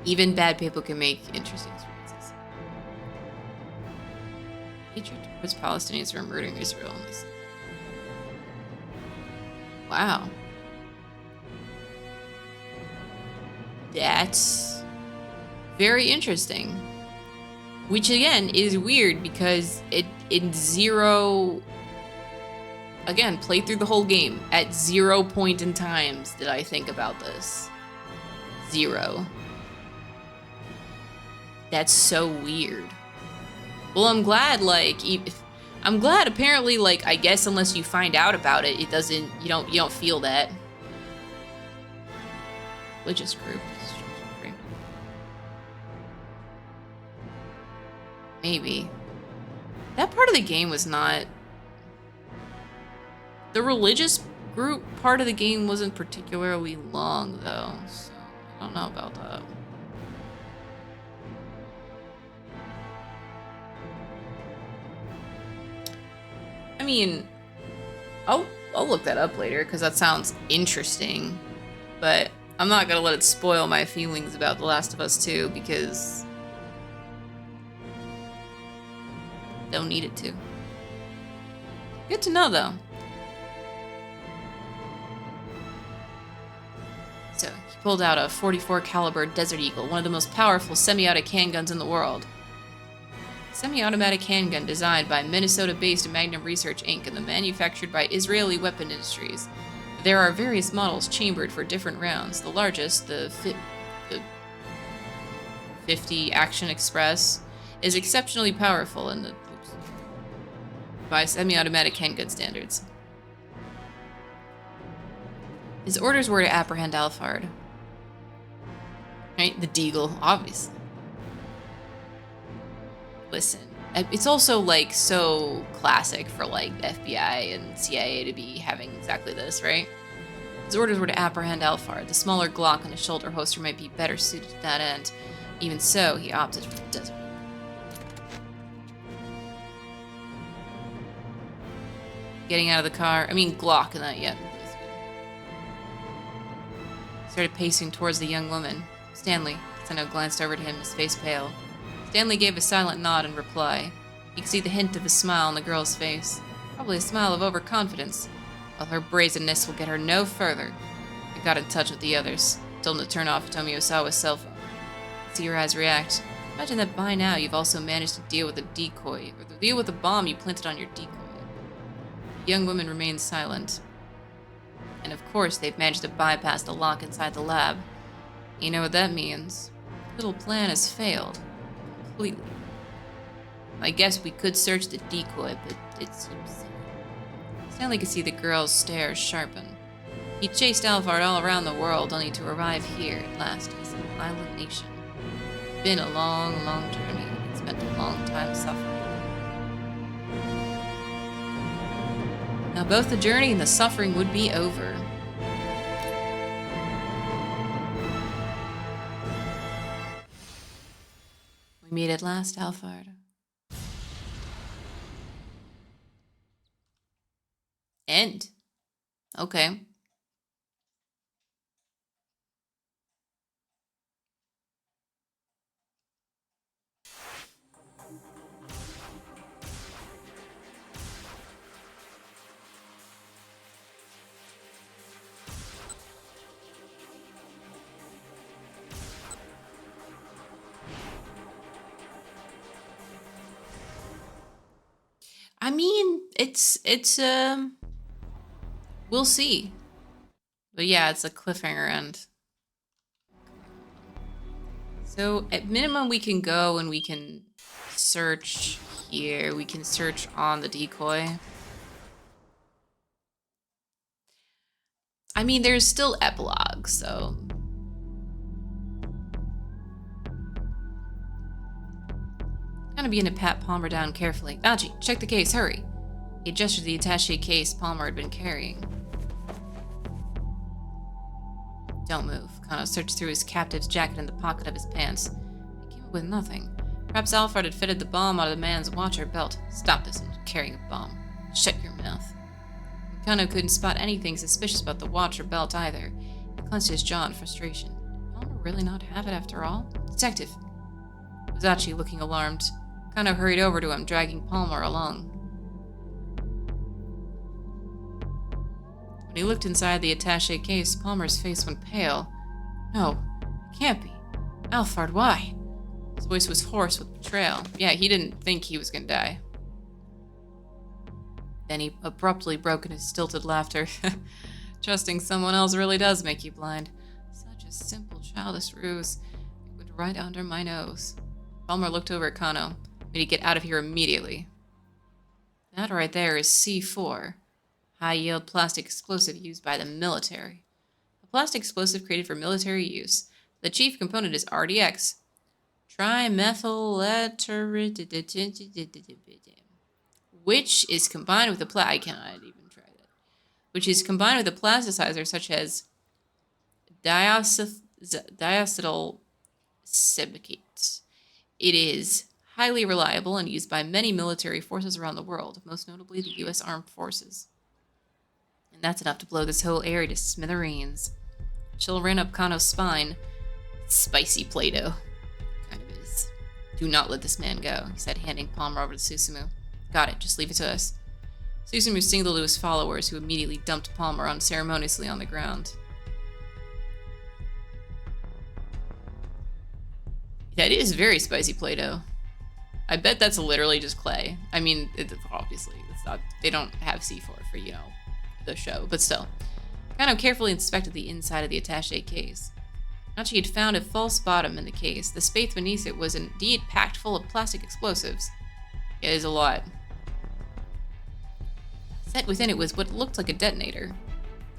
even bad people can make interesting experiences. Hatred towards Palestinians for murdering Israel. Wow. That's very interesting. Which again is weird because it in zero... Again, played through the whole game. At 0 point in times did I think about this. 0. That's so weird. Well, I'm glad, like, I'm glad apparently, like, I guess unless you find out about it, it doesn't, you don't feel that. Religious group. Maybe. That part of the game was not... The religious group part of the game wasn't particularly long, though, so I don't know about that. I mean, I'll look that up later because that sounds interesting, but I'm not gonna let it spoil my feelings about The Last of Us 2 because don't need it to. Good to know, though. So he pulled out a 44 caliber Desert Eagle, one of the most powerful semi-automatic handguns in the world. Semi-automatic handgun designed by Minnesota-based Magnum Research Inc. and manufactured by Israeli Weapon Industries. There are various models chambered for different rounds. The largest, the 50 Action Express, is exceptionally powerful in the by semi-automatic handgun standards. His orders were to apprehend Alphard. Right? The Deagle, obviously. Listen, it's also like so classic for like FBI and CIA to be having exactly this, right? His orders were to apprehend Alphard. The smaller Glock on his shoulder holster might be better suited to that end. Even so, he opted for the Desert. Getting out of the car. I mean, Glock in that yet. Started pacing towards the young woman. Stanley. Seno glanced over to him, his face pale. Stanley gave a silent nod in reply. He could see the hint of a smile on the girl's face. Probably a smile of overconfidence. Well, her brazenness will get her no further. I got in touch with the others. Told them to turn off Tomiosawa's cell phone. See your eyes react. Imagine that by now you've also managed to deal with a decoy, or deal with the bomb you planted on your decoy. The young woman remained silent. And of course, they've managed to bypass the lock inside the lab. You know what that means. The little plan has failed. Completely. I guess we could search the decoy, but it seems silly. Stanley could see the girl's stare sharpen. He chased Alphard all around the world, only to arrive here at last as an island nation. It's been a long, long journey, and he'd spent a long time suffering. Now both the journey and the suffering would be over. We meet at last, Alphard. End. Okay. I mean, we'll see. But yeah, it's a cliffhanger end. So at minimum we can go and we can search here. We can search on the decoy. I mean, there's still epilogue, so gonna begin to pat Palmer down carefully. Algie, check the case, hurry. He gestured to the attaché case Palmer had been carrying. Don't move. Kano searched through his captive's jacket and the pocket of his pants. He came up with nothing. Perhaps Alphard had fitted the bomb out of the man's watch or belt. Stop this, I'm carrying a bomb. Shut your mouth. Kano couldn't spot anything suspicious about the watch or belt either. He clenched his jaw in frustration. Did Palmer really not have it after all? Detective! Uzachi, looking alarmed. Kano hurried over to him, dragging Palmer along. When he looked inside the attaché case, Palmer's face went pale. No, it can't be. Alphard, why? His voice was hoarse with betrayal. Yeah, he didn't think he was gonna die. Then he abruptly broke into stilted laughter. Trusting someone else really does make you blind. Such a simple, childish ruse. It went right under my nose. Palmer looked over at Kano. We need to get out of here immediately. That right there is C4. High-yield plastic explosive used by the military. A plastic explosive created for military use. The chief component is RDX. Which is combined with the I cannot even try that. which is combined with a plasticizer such as diacetyl silicate. It is highly reliable and used by many military forces around the world, most notably the U.S. Armed Forces. And that's enough to blow this whole area to smithereens. Chill ran up Kano's spine. Spicy Play-Doh. Kind of is. Do not let this man go, he said, handing Palmer over to Susumu. Got it, just leave it to us. Susumu signaled to his followers, who immediately dumped Palmer unceremoniously on the ground. That is very spicy Play-Doh. I bet that's literally just clay. I mean, obviously, it's not. They don't have C4 for, the show, but still. Kano carefully inspected the inside of the attaché case. Not she had found a false bottom in the case. The space beneath it was indeed packed full of plastic explosives. It is a lot. Set within it was what looked like a detonator.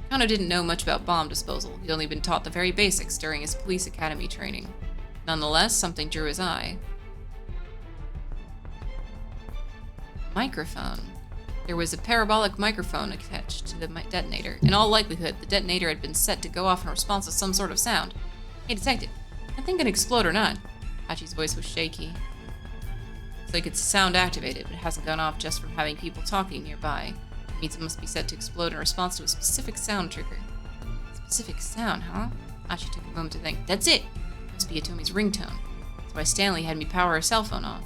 Kano didn't know much about bomb disposal. He'd only been taught the very basics during his police academy training. Nonetheless, something drew his eye. Microphone. There was a parabolic microphone attached to the detonator. In all likelihood, the detonator had been set to go off in response to some sort of sound. Hey, detective, that thing gonna explode or not? Hachi's voice was shaky. Looks like it's sound activated, but it hasn't gone off just from having people talking nearby. It means it must be set to explode in response to a specific sound trigger. Specific sound, huh? Hachi took a moment to think. That's it! Must be Atomi's ringtone. That's why Stanley had me power her cell phone off.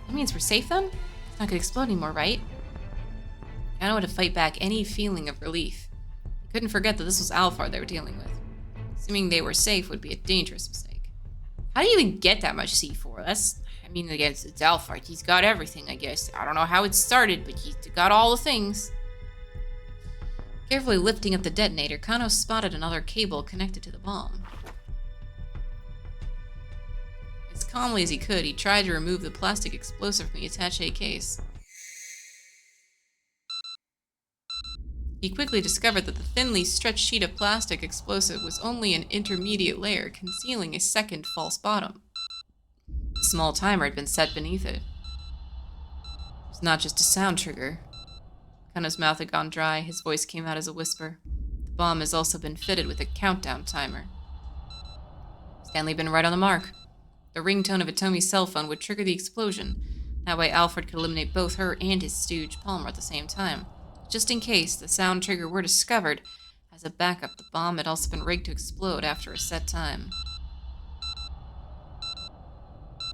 That means we're safe then? It's not gonna explode anymore, right? I know how to fight back any feeling of relief. He couldn't forget that this was Alphard they were dealing with. Assuming they were safe would be a dangerous mistake. How do you even get that much C4? I guess it's Alphard. He's got everything, I guess. I don't know how it started, but he's got all the things. Carefully lifting up the detonator, Kano spotted another cable connected to the bomb. As calmly as he could, he tried to remove the plastic explosive from the attaché case. He quickly discovered that the thinly stretched sheet of plastic explosive was only an intermediate layer, concealing a second false bottom. A small timer had been set beneath it. It was not just a sound trigger. Kano's mouth had gone dry. His voice came out as a whisper. The bomb has also been fitted with a countdown timer. Stanley had been right on the mark. The ringtone of Atomi's cell phone would trigger the explosion. That way Alfred could eliminate both her and his stooge Palmer at the same time. Just in case the sound trigger were discovered, as a backup, the bomb had also been rigged to explode after a set time.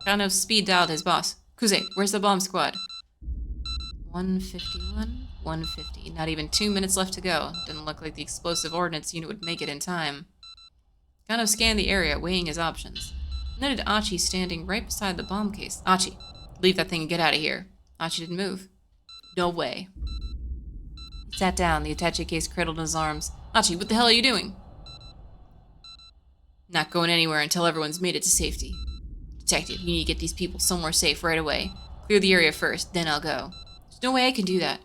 Kano speed dialed his boss. Kuze, where's the bomb squad? 151, 150. Not even 2 minutes left to go. Didn't look like the explosive ordnance unit would make it in time. Kano scanned the area, weighing his options. He noted Achi standing right beside the bomb case. Achi, leave that thing and get out of here. Achi didn't move. No way. He sat down, the attaché case cradled in his arms. Achi, what the hell are you doing? Not going anywhere until everyone's made it to safety. Detective, you need to get these people somewhere safe right away. Clear the area first, then I'll go. There's no way I can do that.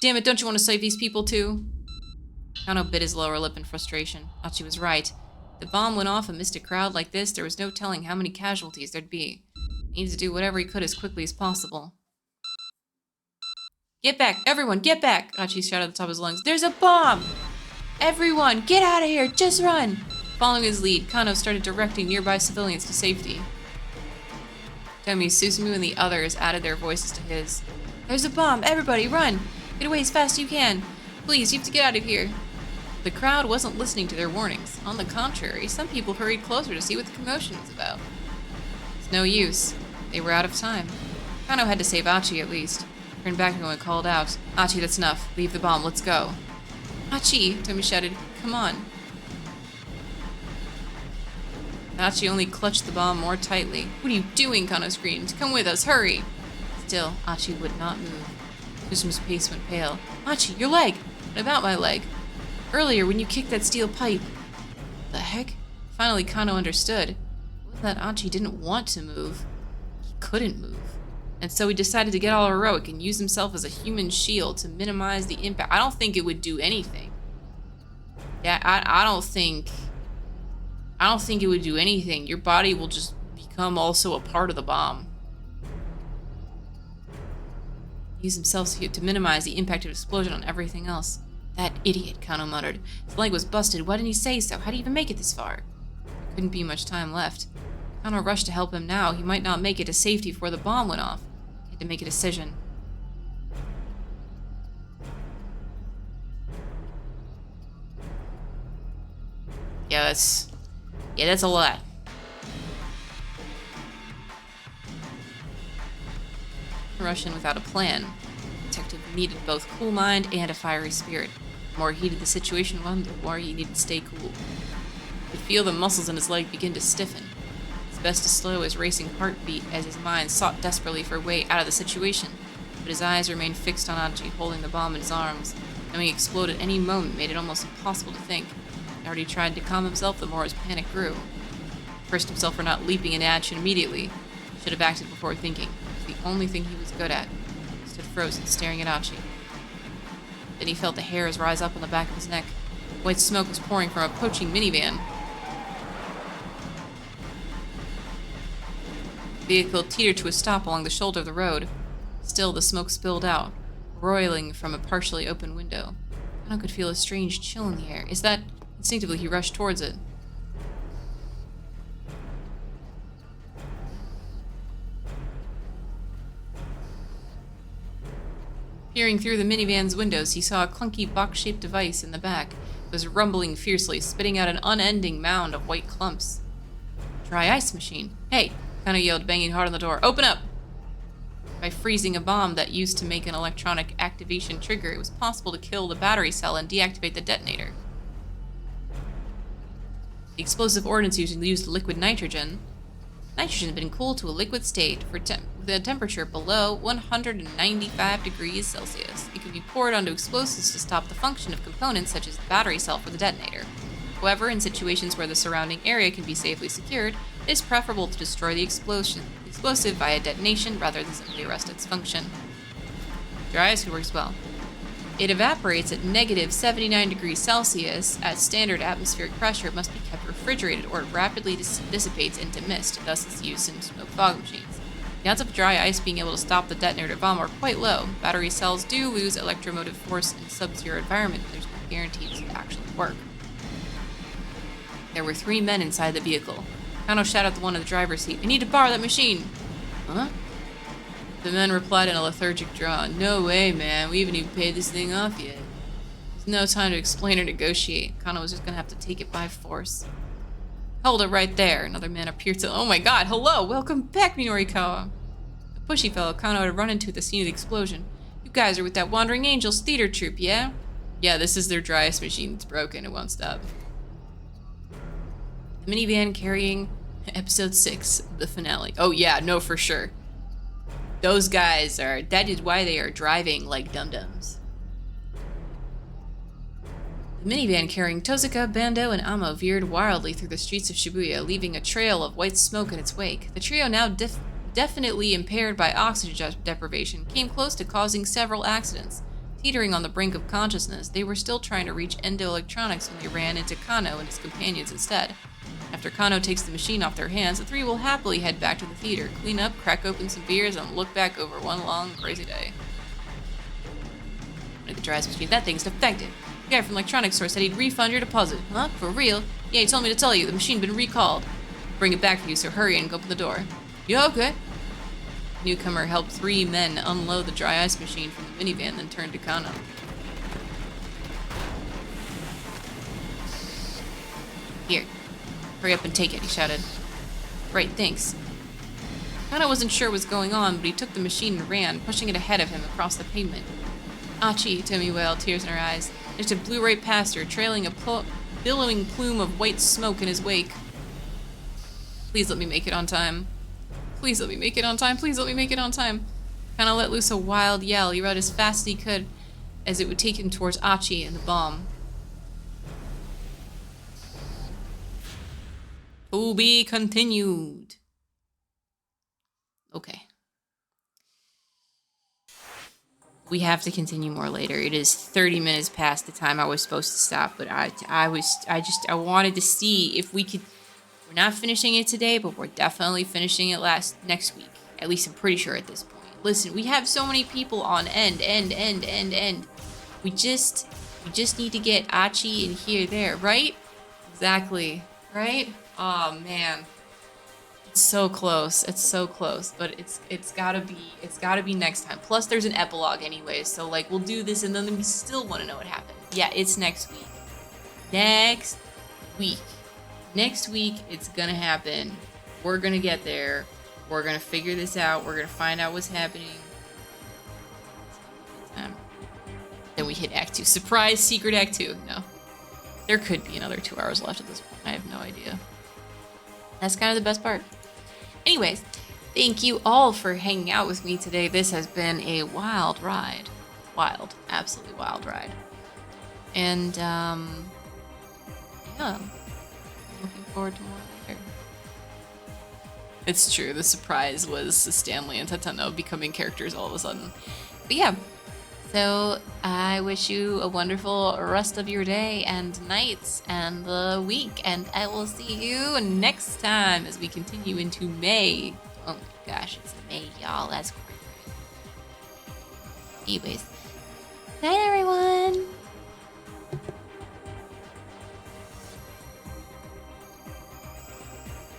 Damn it, don't you want to save these people too? Kano bit his lower lip in frustration. Achi was right. If the bomb went off amidst a crowd like this, there was no telling how many casualties there'd be. He needed to do whatever he could as quickly as possible. Get back! Everyone, get back! Achi shouted at the top of his lungs. There's a bomb! Everyone, get out of here! Just run! Following his lead, Kano started directing nearby civilians to safety. Tomi, Susumu, and the others added their voices to his. There's a bomb! Everybody, run! Get away as fast as you can! Please, you have to get out of here! The crowd wasn't listening to their warnings. On the contrary, some people hurried closer to see what the commotion was about. It's no use. They were out of time. Kano had to save Achi at least. Turned back to him and called out, Achi, that's enough. Leave the bomb. Let's go. Achi, Tomi shouted. Come on. Achi only clutched the bomb more tightly. What are you doing? Kano screamed. Come with us. Hurry. Still, Achi would not move. Susumu's face went pale. Achi, your leg. What about my leg? Earlier, when you kicked that steel pipe. What the heck? Finally, Kano understood. It wasn't that Achi didn't want to move. He couldn't move. And so he decided to get all heroic and use himself as a human shield to minimize the impact. I don't think it would do anything. Yeah, I don't think it would do anything. Your body will just become also a part of the bomb. Use himself to minimize the impact of explosion on everything else. That idiot, Kano muttered. His leg was busted. Why didn't he say so? How'd he even make it this far? There couldn't be much time left. Kano rushed to help him now. He might not make it to safety before the bomb went off. He had to make a decision. Yeah, that's a lot. Rush in without a plan. The detective needed both cool mind and a fiery spirit. The more heated the situation was, the more he needed to stay cool. He could feel the muscles in his leg begin to stiffen. It's best to slow his racing heartbeat as his mind sought desperately for a way out of the situation. But his eyes remained fixed on Achi, holding the bomb in his arms. Knowing he exploded at any moment made it almost impossible to think. He already tried to calm himself the more his panic grew. He cursed himself for not leaping into action immediately. He should have acted before thinking. It was the only thing he was good at. He stood frozen, staring at Achi. Then he felt the hairs rise up on the back of his neck. White smoke was pouring from a approaching minivan. The vehicle teetered to a stop along the shoulder of the road. Still, the smoke spilled out, roiling from a partially open window. Kano could feel a strange chill in the air. Is that... Instinctively, he rushed towards it. Peering through the minivan's windows, he saw a clunky box-shaped device in the back. It was rumbling fiercely, spitting out an unending mound of white clumps. Dry ice machine. Hey! Kano yelled, banging hard on the door. Open up! By freezing a bomb that used to make an electronic activation trigger, it was possible to kill the battery cell and deactivate the detonator. The explosive ordnance used liquid nitrogen. Nitrogen had been cooled to a liquid state with a temperature below 195 degrees Celsius. It could be poured onto explosives to stop the function of components such as the battery cell for the detonator. However, in situations where the surrounding area can be safely secured, it is preferable to destroy the explosive via detonation rather than simply arrest its function. Dry ice could work as well. It evaporates at negative 79 degrees Celsius. At standard atmospheric pressure, it must be kept refrigerated or it rapidly dissipates into mist, thus its use in smoke fog machines. The odds of dry ice being able to stop the detonator bomb are quite low. Battery cells do lose electromotive force in a sub-zero environment, but there's no guarantee it will actually work. There were 3 men inside the vehicle. Kano shouted at the one in the driver's seat, I need to borrow that machine! Huh? The men replied in a lethargic drawl, No way, man, we haven't even paid this thing off yet. There's no time to explain or negotiate. Kano was just gonna have to take it by force. Hold it right there. Another man appeared to... Oh my god, hello! Welcome back, Minorikawa! The pushy fellow Kano had run into at the scene of the explosion. You guys are with that Wandering Angels theater troupe, yeah? Yeah, this is their dry ice machine that's broken. It won't stop. The minivan carrying episode 6, the finale. Oh yeah, no, for sure. Those guys are... That is why they are driving like dum-dums. The minivan carrying Tozuka, Bando, and Amo veered wildly through the streets of Shibuya, leaving a trail of white smoke in its wake. The trio, now definitely impaired by oxygen deprivation, came close to causing several accidents. Teetering on the brink of consciousness, they were still trying to reach Endo Electronics when they ran into Kano and his companions instead. After Kano takes the machine off their hands, the 3 will happily head back to the theater, clean up, crack open some beers, and look back over one long, crazy day. Look at the dry ice machine. That thing's defective. The guy from the electronics store said he'd refund your deposit. Huh? For real? Yeah, he told me to tell you. The machine's been recalled. Bring it back for you, so hurry and go open the door. Yeah, okay. The newcomer helped 3 men unload the dry ice machine from the minivan, then turned to Kano. Here. Hurry up and take it, he shouted. Right, thanks. Kano wasn't sure what was going on, but he took the machine and ran, pushing it ahead of him across the pavement. Achi, Tomi wailed, tears in her eyes. It just blew right past her, trailing a billowing plume of white smoke in his wake. Please let me make it on time. Please let me make it on time. Please let me make it on time. Kano let loose a wild yell. He ran as fast as he could, as it would take him towards Achi and the bomb. To be continued. Okay. We have to continue more later. It is 30 minutes past the time I was supposed to stop, but I wanted to see if we could. We're not finishing it today, but we're definitely finishing it next week. At least I'm pretty sure at this point. Listen, we have so many people on end. We just We just need to get Achi in here, there, right? Exactly, right? Oh man, it's so close. It's so close, but it's gotta be next time. Plus, there's an epilogue anyway, so like we'll do this, and then we still want to know what happened. Yeah, it's next week. Next week. Next week, it's gonna happen. We're gonna get there. We're gonna figure this out. We're gonna find out what's happening. Then we hit Act 2. Surprise, secret Act 2. No. There could be another 2 hours left at this point. I have no idea. That's kind of the best part. Anyways, thank you all for hanging out with me today. This has been a wild ride. Wild. Absolutely wild ride. And, yeah. I'm looking forward to more later. It's true. The surprise was Stanley and Tateno becoming characters all of a sudden. But yeah. So I wish you a wonderful rest of your day and nights and the week, and I will see you next time as we continue into May. Oh my gosh, it's May, y'all. That's crazy. Anyways, night everyone.